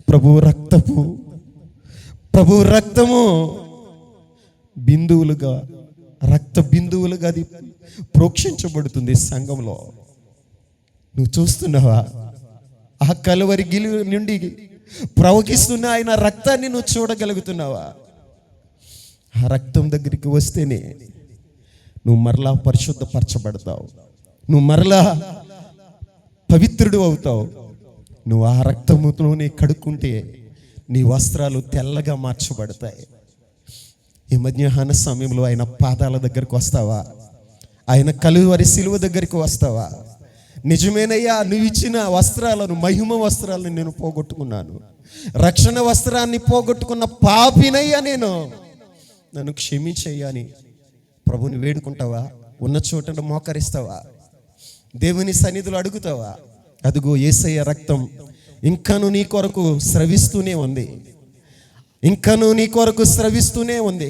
ప్రభు రక్తము రక్త బిందువులుగా అది ప్రోక్షించబడుతుంది సంఘంలో. నువ్వు చూస్తున్నావా? ఆ కలువరి గిలి నుండి ప్రవహిస్తున్న ఆయన రక్తాన్ని నువ్వు చూడగలుగుతున్నావా? ఆ రక్తం దగ్గరికి వస్తేనే నువ్వు మరలా పరిశుద్ధపరచబడతావు, నువ్వు మరలా పవిత్రుడు అవుతావు. నువ్వు ఆ రక్తముతోనే కడుక్కుంటే నీ వస్త్రాలు తెల్లగా మార్చబడతాయి. ఈ మధ్యాహ్న సమయంలో ఆయన పాదాల దగ్గరకు వస్తావా? ఆయన కలువరి శిలువ దగ్గరికి వస్తావా? నిజమేనయ్యా, నువ్వు ఇచ్చిన వస్త్రాలను, మహిమ వస్త్రాలను నేను పోగొట్టుకున్నాను. రక్షణ వస్త్రాన్ని పోగొట్టుకున్న పాపినయ్యా నేను, నన్ను క్షమించయ్యా అని ప్రభుని వేడుకుంటావా? ఉన్న చోట మోకరిస్తావా? దేవుని సన్నిధిలో అడుగుతావా? అదుగో యేసయ్య రక్తం ఇంకను నీ కొరకు స్రవిస్తూనే ఉంది.